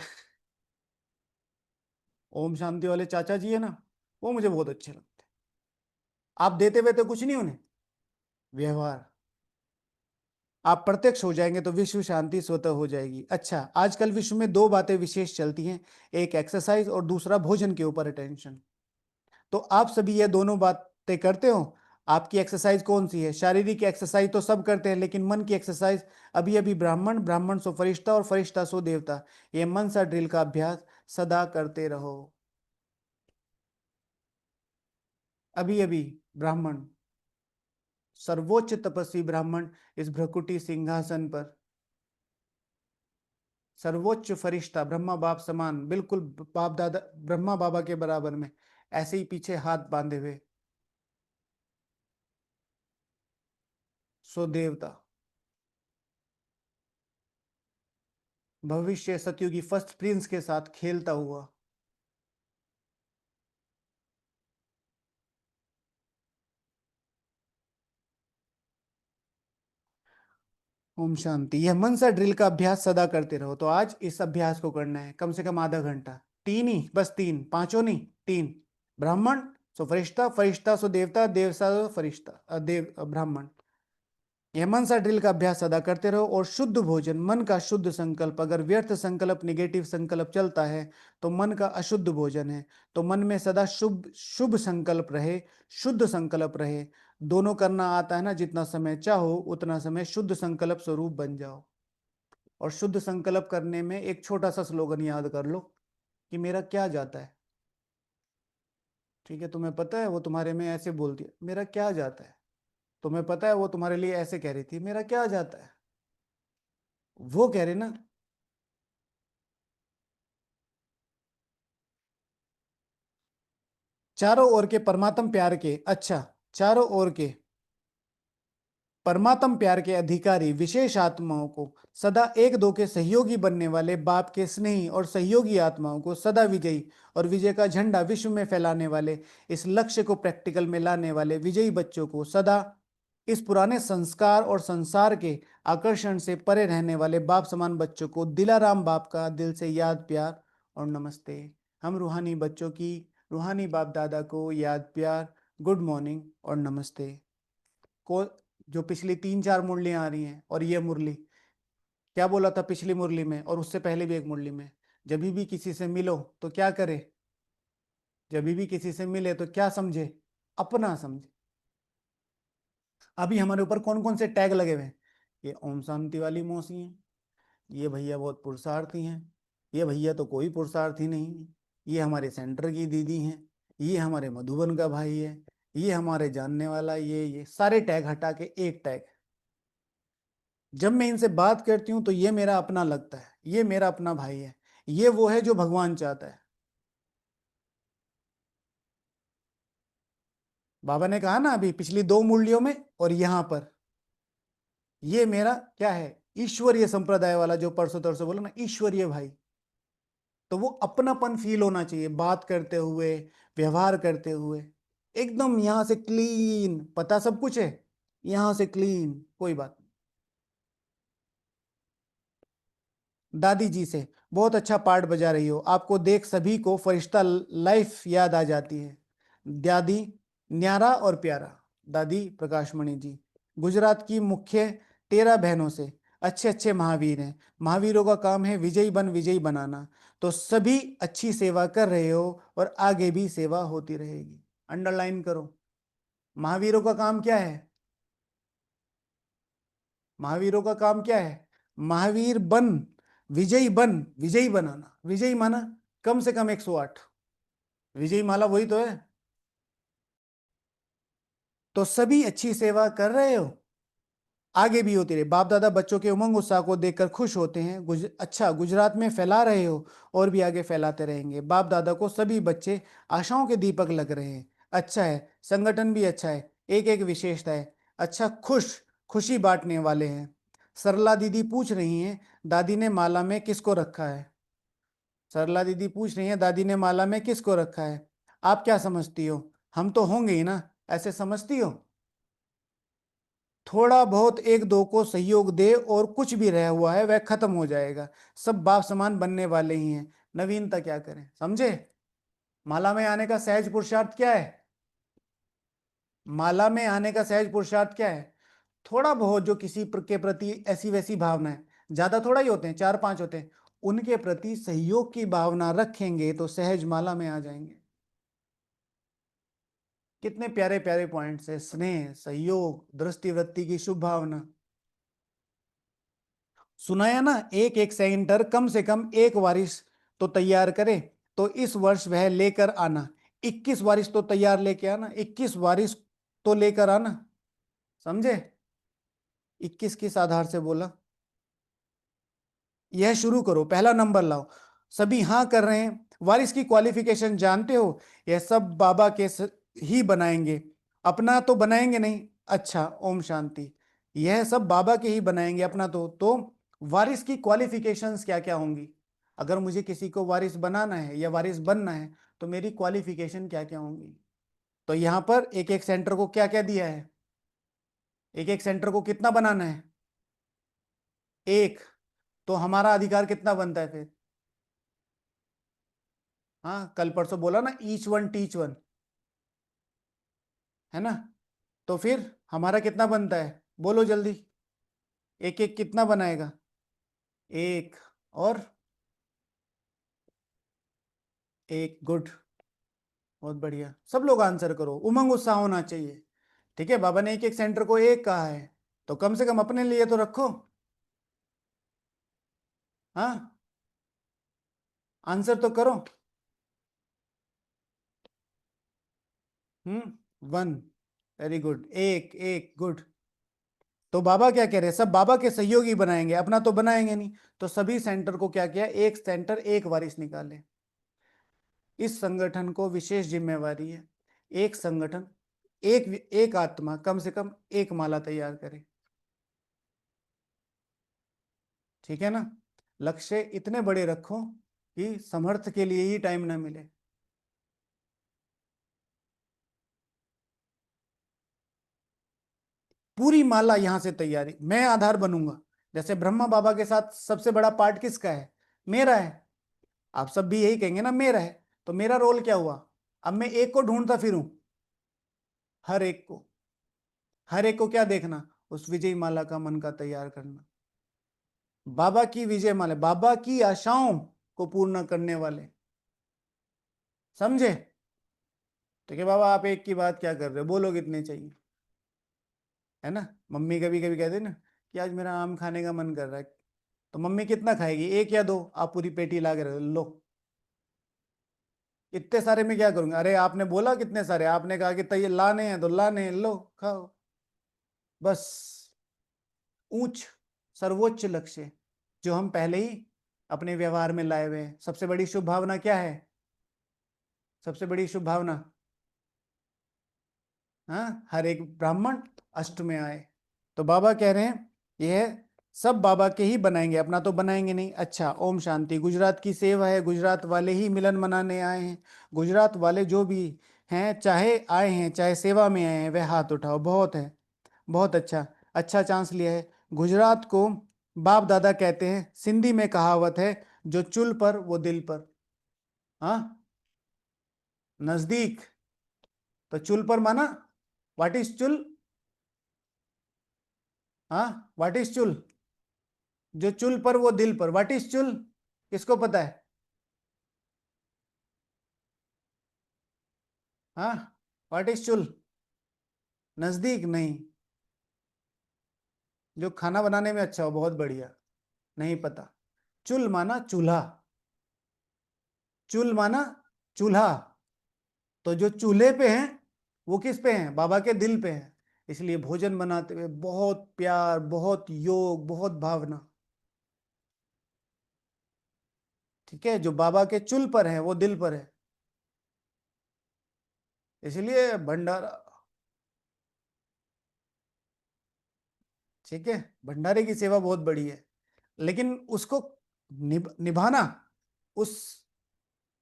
ओम शांति वाले चाचा जी है ना, वो मुझे बहुत अच्छे लगते हैं। आप देते हुए तो कुछ नहीं उन्हें, व्यवहार। आप प्रत्यक्ष हो जाएंगे तो विश्व शांति स्वतः हो जाएगी। अच्छा, आजकल विश्व में दो बातें विशेष चलती हैं, एक एक्सरसाइज और दूसरा भोजन के ऊपर अटेंशन। तो आप सभी ये दोनों बातें करते हो। आपकी एक्सरसाइज कौन सी है? शारीरिक एक्सरसाइज तो सब करते हैं, लेकिन मन की एक्सरसाइज अभी अभी ब्राह्मण, ब्राह्मण सो फरिश्ता और फरिश्ता सो देवता, ये मन सा ड्रिल का अभ्यास सदा करते रहो। अभी अभी ब्राह्मण, सर्वोच्च तपस्वी ब्राह्मण इस भ्रकुटी सिंहासन पर, सर्वोच्च फरिश्ता, ब्रह्मा बाप समान, बिल्कुल बाप दादा ब्रह्मा बाबा के बराबर में, ऐसे ही पीछे हाथ बांधे हुए, सो देवता, भविष्य सतयुगी फर्स्ट प्रिंस के साथ खेलता हुआ। ओम शांति। यह मन सा ड्रिल का अभ्यास सदा करते रहो। तो आज इस अभ्यास को करना है कम से कम आधा घंटा, तीन ही, बस तीन, पांचों नहीं, तीन। ब्राह्मण सो फरिश्ता, फरिश्ता सो देवता, देवता सो फरिश्ता, देव ब्राह्मण। यह मन सा ड्रिल का अभ्यास सदा करते रहो। और शुद्ध भोजन, मन का शुद्ध संकल्प, अगर व्यर्थ संकल्प, निगेटिव संकल्प चलता है तो मन का अशुद्ध भोजन है। तो मन में सदा शुभ शुभ संकल्प रहे, शुद्ध संकल्प रहे। दोनों करना आता है ना, जितना समय चाहो उतना समय शुद्ध संकल्प स्वरूप बन जाओ। और शुद्ध संकल्प करने में एक छोटा सा स्लोगन याद कर लो कि मेरा क्या जाता है। ठीक है, तुम्हें पता है वो तुम्हारे में ऐसे बोलती है, मेरा क्या जाता है। तुम्हें पता है वो तुम्हारे लिए ऐसे कह रही थी, मेरा क्या जाता है। वो कह रहे ना, चारों ओर के परमात्म प्यार के, अच्छा, चारों ओर के परमात्म प्यार के अधिकारी विशेष आत्माओं को, सदा एक दो के सहयोगी बनने वाले बाप के स्नेही और सहयोगी आत्माओं को, सदा विजयी और विजय का झंडा विश्व में फैलाने वाले, इस लक्ष्य को प्रैक्टिकल में लाने वाले विजयी बच्चों को, सदा इस पुराने संस्कार और संसार के आकर्षण से परे रहने वाले बाप समान बच्चों को दिलाराम बाप का दिल से याद, प्यार और नमस्ते। हम रूहानी बच्चों की रूहानी बाप दादा को याद, प्यार, गुड मॉर्निंग और नमस्ते। को जो पिछली तीन चार मुरलियां आ रही हैं और ये मुरली, क्या बोला था पिछली मुरली में और उससे पहले भी एक मुरली में, जब भी किसी से मिलो तो क्या करे, जब भी किसी से मिले तो क्या समझे, अपना समझे। अभी हमारे ऊपर कौन कौन से टैग लगे हुए हैं, ये ओम शांति वाली मौसी हैं, ये भैया बहुत पुरुषार्थी हैं, ये भैया तो कोई पुरुषार्थी नहीं है, ये हमारे सेंटर की दीदी हैं, ये हमारे मधुबन का भाई है, ये हमारे जानने वाला, ये सारे टैग हटा के एक टैग। जब मैं इनसे बात करती हूं तो ये मेरा अपना लगता है, ये मेरा अपना भाई है, ये वो है जो भगवान चाहता है। बाबा ने कहा ना अभी पिछली दो मुरलियों में और यहां पर, ये मेरा क्या है, ईश्वरीय संप्रदाय वाला, जो परसों तरसों बोला ना, ईश्वरीय भाई। तो वो अपनापन फील होना चाहिए बात करते हुए, व्यवहार करते हुए, एकदम यहां से क्लीन, पता सब कुछ है, यहां से क्लीन, कोई बात नहीं। दादी जी से बहुत अच्छा पार्ट बजा रही हो, आपको देख सभी को फरिश्ता लाइफ याद आ जाती है। दादी न्यारा और प्यारा, दादी प्रकाशमणि जी, गुजरात की मुख्य 13 बहनों से, अच्छे अच्छे महावीर हैं, महावीरों का काम है विजयी बन विजयी बनाना। तो सभी अच्छी सेवा कर रहे हो और आगे भी सेवा होती रहेगी। अंडरलाइन करो, महावीरों का काम क्या है, महावीरों का काम क्या है, महावीर बन विजयी बन विजयी बनाना। विजयी माना कम से कम 108, विजयी माला वही तो है। तो सभी अच्छी सेवा कर रहे हो, आगे भी होती रहे। बाप दादा बच्चों के उमंग उत्साह को देखकर खुश होते हैं। अच्छा, गुजरात में फैला रहे हो और भी आगे फैलाते रहेंगे। बाप दादा को सभी बच्चे आशाओं के दीपक लग रहे हैं। अच्छा है, संगठन भी अच्छा है, एक एक विशेषता है। अच्छा, खुशी बांटने वाले हैं। सरला दीदी पूछ रही हैं, दादी ने माला में किसको रखा है। सरला दीदी पूछ रही हैं, दादी ने माला में किसको रखा है। आप क्या समझती हो, हम तो होंगे ही ना, ऐसे समझती हो। थोड़ा बहुत एक दो को सहयोग दे और कुछ भी रह हुआ है वह खत्म हो जाएगा। सब बाप समान बनने वाले ही हैं, नवीनता क्या करें, समझे। माला में आने का सहज पुरुषार्थ क्या है, माला में आने का सहज पुरुषार्थ क्या है, थोड़ा बहुत जो किसी के प्रति ऐसी वैसी भावना है, ज्यादा थोड़ा ही होते हैं, चार पांच होते हैं, उनके प्रति सहयोग की भावना रखेंगे तो सहज माला में आ जाएंगे। कितने प्यारे प्यारे पॉइंट्स है, स्नेह, सहयोग, दृष्टिवृत्ति की शुभ भावना। सुनाया ना, एक एक सेंटर कम से कम एक वारिस तो तैयार करे। तो इस वर्ष वह लेकर आना, 21 वारिस तो तैयार लेके आना, 21 वारिस तो लेकर आना, समझे? 21 किस आधार से बोला? यह शुरू करो, पहला नंबर लाओ। सभी हाँ कर रहे हैं। वारिस की क्वालिफिकेशन जानते हो? यह सब बाबा के ही बनाएंगे, अपना तो बनाएंगे नहीं। अच्छा, ओम शांति। यह सब बाबा के ही बनाएंगे, अपना तो वारिस की क्वालिफिकेशंस क्या क्या होंगी? अगर मुझे किसी को वारिस बनाना है या वारिस बनना है तो मेरी क्वालिफिकेशन क्या क्या होंगी? तो यहां पर एक एक सेंटर को क्या क्या दिया है? एक एक सेंटर को कितना बनाना है? एक। तो हमारा अधिकार कितना बनता है फिर? हाँ, कल परसों बोला ना, ईच वन टीच वन, है ना? तो फिर हमारा कितना बनता है? बोलो जल्दी। एक एक कितना बनाएगा? एक। और एक। गुड, बहुत बढ़िया। सब लोग आंसर करो, उमंग उत्साह होना चाहिए। ठीक है, बाबा ने एक एक सेंटर को एक कहा है, तो कम से कम अपने लिए तो रखो। हाँ, आंसर तो करो। वन। वेरी गुड, एक एक, गुड। तो बाबा क्या कह रहे हैं? सब बाबा के सहयोगी बनाएंगे, अपना तो बनाएंगे नहीं। तो सभी सेंटर को क्या किया? एक सेंटर एक वारिस निकाले। इस संगठन को विशेष जिम्मेवारी है, एक संगठन, एक एक आत्मा कम से कम एक माला तैयार करे। ठीक है ना? लक्ष्य इतने बड़े रखो कि समर्थ के लिए ही टाइम ना मिले। पूरी माला यहां से तैयारी, मैं आधार बनूंगा। जैसे ब्रह्मा बाबा के साथ सबसे बड़ा पार्ट किसका है? मेरा है। आप सब भी यही कहेंगे ना, मेरा है। तो मेरा रोल क्या हुआ? अब मैं एक को ढूंढता फिरूं, हर एक को। हर एक को क्या देखना? उस विजय माला का मन का तैयार करना। बाबा की विजय माला, बाबा की आशाओं को पूर्ण करने वाले, समझे? ठीक है बाबा, आप एक की बात क्या कर रहे हो, बोलो कितने चाहिए? है ना? मम्मी कभी कभी कहते हैं ना कि आज मेरा आम खाने का मन कर रहा है, तो मम्मी कितना खाएगी, एक या दो? आप पूरी पेटी ला के रख लो। इतने सारे में क्या करूंगा? अरे आपने बोला कितने सारे, आपने कहा कि तय लाने हैं तो लाने हैं, लो खाओ, बस। उच्च, सर्वोच्च लक्ष्य जो हम पहले ही अपने व्यवहार में लाए हुए हैं। सबसे बड़ी शुभ भावना क्या है? सबसे बड़ी शुभ भावना, हाँ, हर एक ब्राह्मण अष्ट में आए। तो बाबा कह रहे हैं यह सब बाबा के ही बनाएंगे, अपना तो बनाएंगे नहीं। अच्छा, ओम शांति। गुजरात की सेवा है, गुजरात वाले ही मिलन मनाने आए हैं। गुजरात वाले जो भी हैं, चाहे आए हैं चाहे सेवा में आए हैं, वह हाथ उठाओ। बहुत है, बहुत अच्छा। अच्छा चांस लिया है। गुजरात को बाप दादा कहते हैं। सिंधी में कहावत है, जो चुल पर वो दिल पर। हाँ, नजदीक। तो चुल पर माना, व्हाट इज चुल? हाँ, व्हाट इज चुल? जो चुल पर वो दिल पर, व्हाट इज चुल? किसको पता है? हाँ, व्हाट इज चुल? नजदीक नहीं, जो खाना बनाने में अच्छा हो, बहुत बढ़िया। नहीं पता? चुल माना चूल्हा, चुल माना चूल्हा। तो जो चूल्हे पे हैं वो किस पे हैं? बाबा के दिल पे हैं। इसलिए भोजन बनाते हुए बहुत प्यार, बहुत योग, बहुत भावना। ठीक है, जो बाबा के चुल पर है वो दिल पर है। इसलिए भंडारा, ठीक है, भंडारे की सेवा बहुत बड़ी है, लेकिन उसको निभाना, उस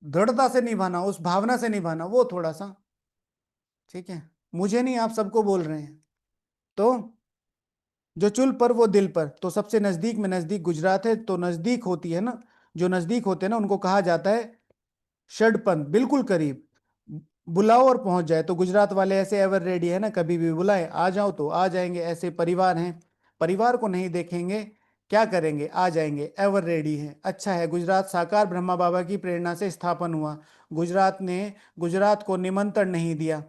दृढ़ता से निभाना, उस भावना से निभाना, वो थोड़ा सा, ठीक है। मुझे नहीं, आप सबको बोल रहे हैं। तो जो चुल पर वो दिल पर, तो सबसे नजदीक में नजदीक गुजरात है। तो नजदीक होती है ना, जो नजदीक होते हैं ना उनको कहा जाता है षडपंथ, बिल्कुल करीब। बुलाओ और पहुंच जाए। तो गुजरात वाले ऐसे एवर रेडी है ना, कभी भी बुलाए आ जाओ तो आ जाएंगे। ऐसे परिवार हैं, परिवार को नहीं देखेंगे, क्या करेंगे, आ जाएंगे, एवर रेडी है। अच्छा है, गुजरात साकार ब्रह्मा बाबा की प्रेरणा से स्थापन हुआ। गुजरात ने गुजरात को निमंत्रण नहीं दिया,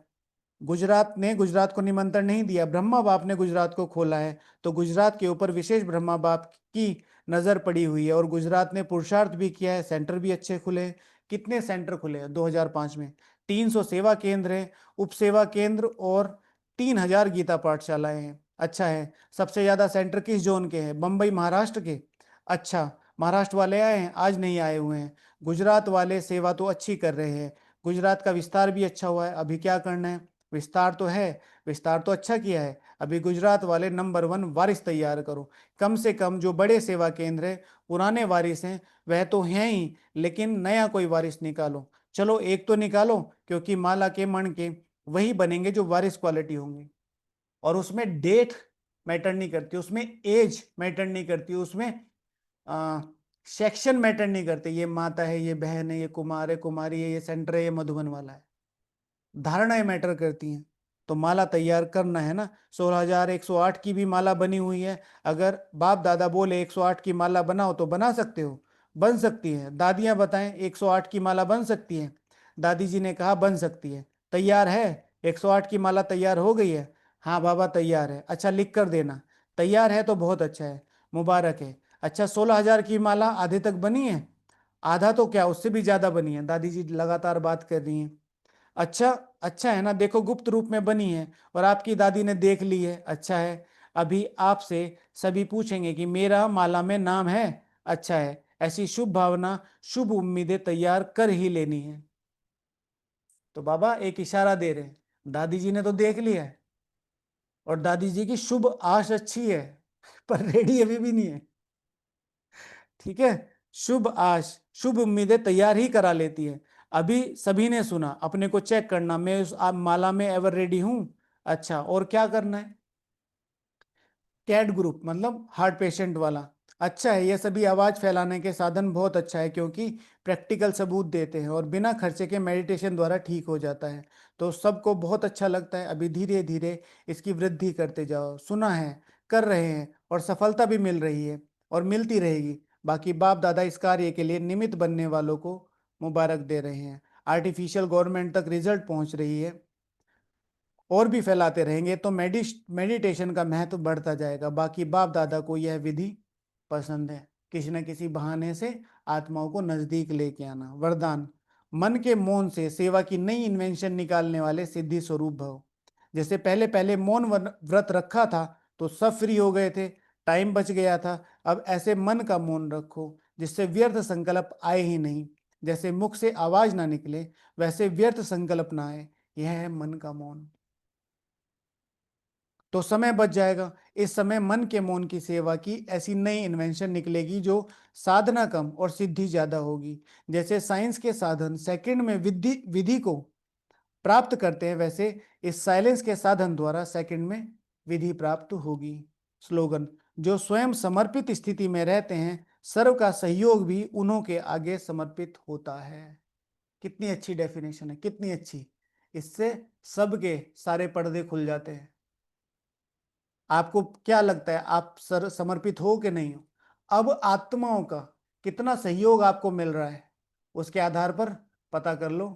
गुजरात ने गुजरात को निमंत्रण नहीं दिया, ब्रह्मा बाप ने गुजरात को खोला है। तो गुजरात के ऊपर विशेष ब्रह्मा बाप की नजर पड़ी हुई है, और गुजरात ने पुरुषार्थ भी किया है, सेंटर भी अच्छे खुले हैं। कितने सेंटर खुले हैं 2005 में? 300 सेवा केंद्र हैं, उप सेवा केंद्र, और 3000 गीता पाठशालाएं हैं। अच्छा है। सबसे ज्यादा सेंटर किस जोन के हैं? बम्बई महाराष्ट्र के। अच्छा, महाराष्ट्र वाले आए हैं? आज नहीं आए हुए हैं। गुजरात वाले सेवा तो अच्छी कर रहे हैं, गुजरात का विस्तार भी अच्छा हुआ है। अभी क्या करना है? विस्तार तो है, विस्तार तो अच्छा किया है। अभी गुजरात वाले नंबर 1 वारिस तैयार करो। कम से कम जो बड़े सेवा केंद्र है, पुराने वारिस हैं वह तो हैं ही, लेकिन नया कोई वारिस निकालो। चलो एक तो निकालो, क्योंकि माला के मण के वही बनेंगे जो वारिस क्वालिटी होंगे। और उसमें डेट मैटर नहीं करती, उसमें एज मैटर नहीं करती, उसमें सेक्शन मैटर नहीं करते, ये माता है, ये बहन है, ये कुमार है, कुमारी है, ये सेंटर है, ये मधुबन वाला है। धारणाएं मैटर करती हैं। तो माला तैयार करना है ना। 16,108 की भी माला बनी हुई है। अगर बाप दादा बोले 108 की माला बनाओ तो बना सकते हो, बन सकती है। दादियां बताएं 108 की माला बन सकती है? दादी जी ने कहा बन सकती है। तैयार है? 108 की माला तैयार हो गई है? हाँ बाबा तैयार है। अच्छा लिख कर देना। तैयार है तो बहुत अच्छा है, मुबारक है। अच्छा 16,000 की माला आधे तक बनी है? आधा तो क्या, उससे भी ज्यादा बनी है। दादी जी लगातार बात कर रही हैं। अच्छा, अच्छा है ना, देखो गुप्त रूप में बनी है और आपकी दादी ने देख ली है। अच्छा है। अभी आपसे सभी पूछेंगे कि मेरा माला में नाम है? अच्छा है। ऐसी शुभ भावना, शुभ उम्मीदें तैयार कर ही लेनी है। तो बाबा एक इशारा दे रहे हैं, दादी जी ने तो देख लिया है और दादी जी की शुभ आश अच्छी है, पर रेडी अभी भी नहीं है। ठीक है। शुभ आश, शुभ उम्मीदें तैयार ही करा लेती है। अभी सभी ने सुना, अपने को चेक करना, मैं उस माला में एवर रेडी हूं। अच्छा, और क्या करना है? कैड ग्रुप मतलब हार्ट पेशेंट वाला। अच्छा है, ये सभी आवाज फैलाने के साधन बहुत अच्छा है, क्योंकि प्रैक्टिकल सबूत देते हैं और बिना खर्चे के मेडिटेशन द्वारा ठीक हो जाता है। तो सबको बहुत अच्छा लगता है। अभी धीरे धीरे इसकी वृद्धि करते जाओ। सुना है, कर रहे हैं और सफलता भी मिल रही है और मिलती रहेगी। बाकी बाप दादा इस कार्य के लिए निमित्त बनने वालों को मुबारक दे रहे हैं। आर्टिफिशियल गवर्नमेंट तक रिजल्ट पहुंच रही है, और भी फैलाते रहेंगे तो मेडिटेशन का महत्व बढ़ता जाएगा। बाकी बाप दादा को यह विधि पसंद है, किसी न किसी बहाने से आत्माओं को नजदीक लेके आना। वरदान, मन के मौन से सेवा की नई इन्वेंशन निकालने वाले सिद्धि स्वरूप भव। जैसे पहले पहले मौन व्रत रखा था तो सब फ्री हो गए थे, टाइम बच गया था। अब ऐसे मन का मौन रखो जिससे व्यर्थ संकल्प आए ही नहीं। जैसे मुख से आवाज ना निकले, वैसे व्यर्थ संकल्प ना आए। यह है मन का मौन। तो समय बच जाएगा। इस समय मन के मौन की सेवा की ऐसी नई इन्वेंशन निकलेगी जो साधना कम और सिद्धि ज्यादा होगी। जैसे साइंस के साधन सेकंड में विधि विधि को प्राप्त करते हैं, वैसे इस साइलेंस के साधन द्वारा सेकंड में विधि प्राप्त होगी। स्लोगन, जो स्वयं समर्पित स्थिति में रहते हैं, सर्व का सहयोग भी उन्हों के आगे समर्पित होता है। कितनी अच्छी डेफिनेशन है, कितनी अच्छी। इससे सबके सारे पर्दे खुल जाते हैं। आपको क्या लगता है, आप सर समर्पित हो कि नहीं हो? अब आत्माओं का कितना सहयोग आपको मिल रहा है, उसके आधार पर पता कर लो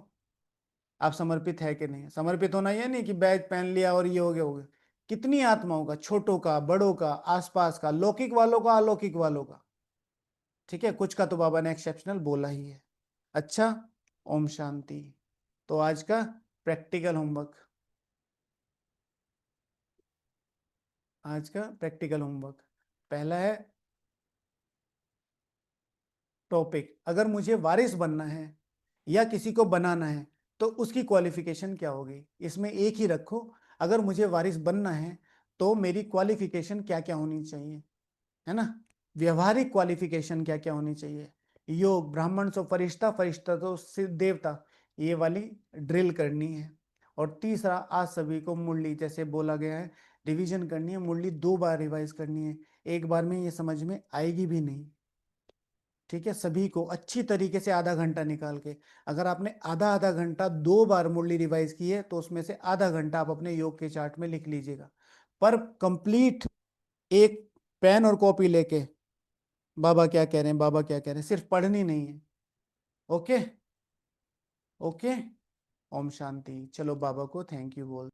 आप समर्पित है कि नहीं। समर्पित होना यह नहीं कि बैज पहन लिया और ये हो गया। कितनी आत्माओं का, छोटों का, बड़ों का, आसपास का, लौकिक वालों का, अलौकिक वालों का। ठीक है, कुछ का तो बाबा ने एक्सेप्शनल बोला ही है। अच्छा, ओम शांति। तो आज का प्रैक्टिकल होमवर्क, आज का प्रैक्टिकल होमवर्क पहला है टॉपिक, अगर मुझे वारिस बनना है या किसी को बनाना है तो उसकी क्वालिफिकेशन क्या होगी। इसमें एक ही रखो, अगर मुझे वारिस बनना है तो मेरी क्वालिफिकेशन क्या क्या होनी चाहिए, है ना। व्यवहारिक क्वालिफिकेशन क्या क्या होनी चाहिए। योग, ब्राह्मण सो फरिश्ता, फरिश्ता तो देवता, ये वाली ड्रिल करनी है। और तीसरा, आज सभी को मुरली जैसे बोला गया है रिवीजन करनी है। मुरली 2 बार रिवाइज करनी है, एक बार में ये समझ में आएगी भी नहीं। ठीक है, सभी को अच्छी तरीके से आधा घंटा निकाल के, अगर आपने आधा आधा घंटा 2 बार मुरली रिवाइज की है तो उसमें से आधा घंटा आप अपने योग के चार्ट में लिख लीजिएगा। पर कंप्लीट एक पेन और कॉपी लेके बाबा क्या कह रहे हैं, बाबा क्या कह रहे हैं, सिर्फ पढ़नी नहीं है। Okay, okay. ओम शांति। चलो बाबा को थैंक यू बोल।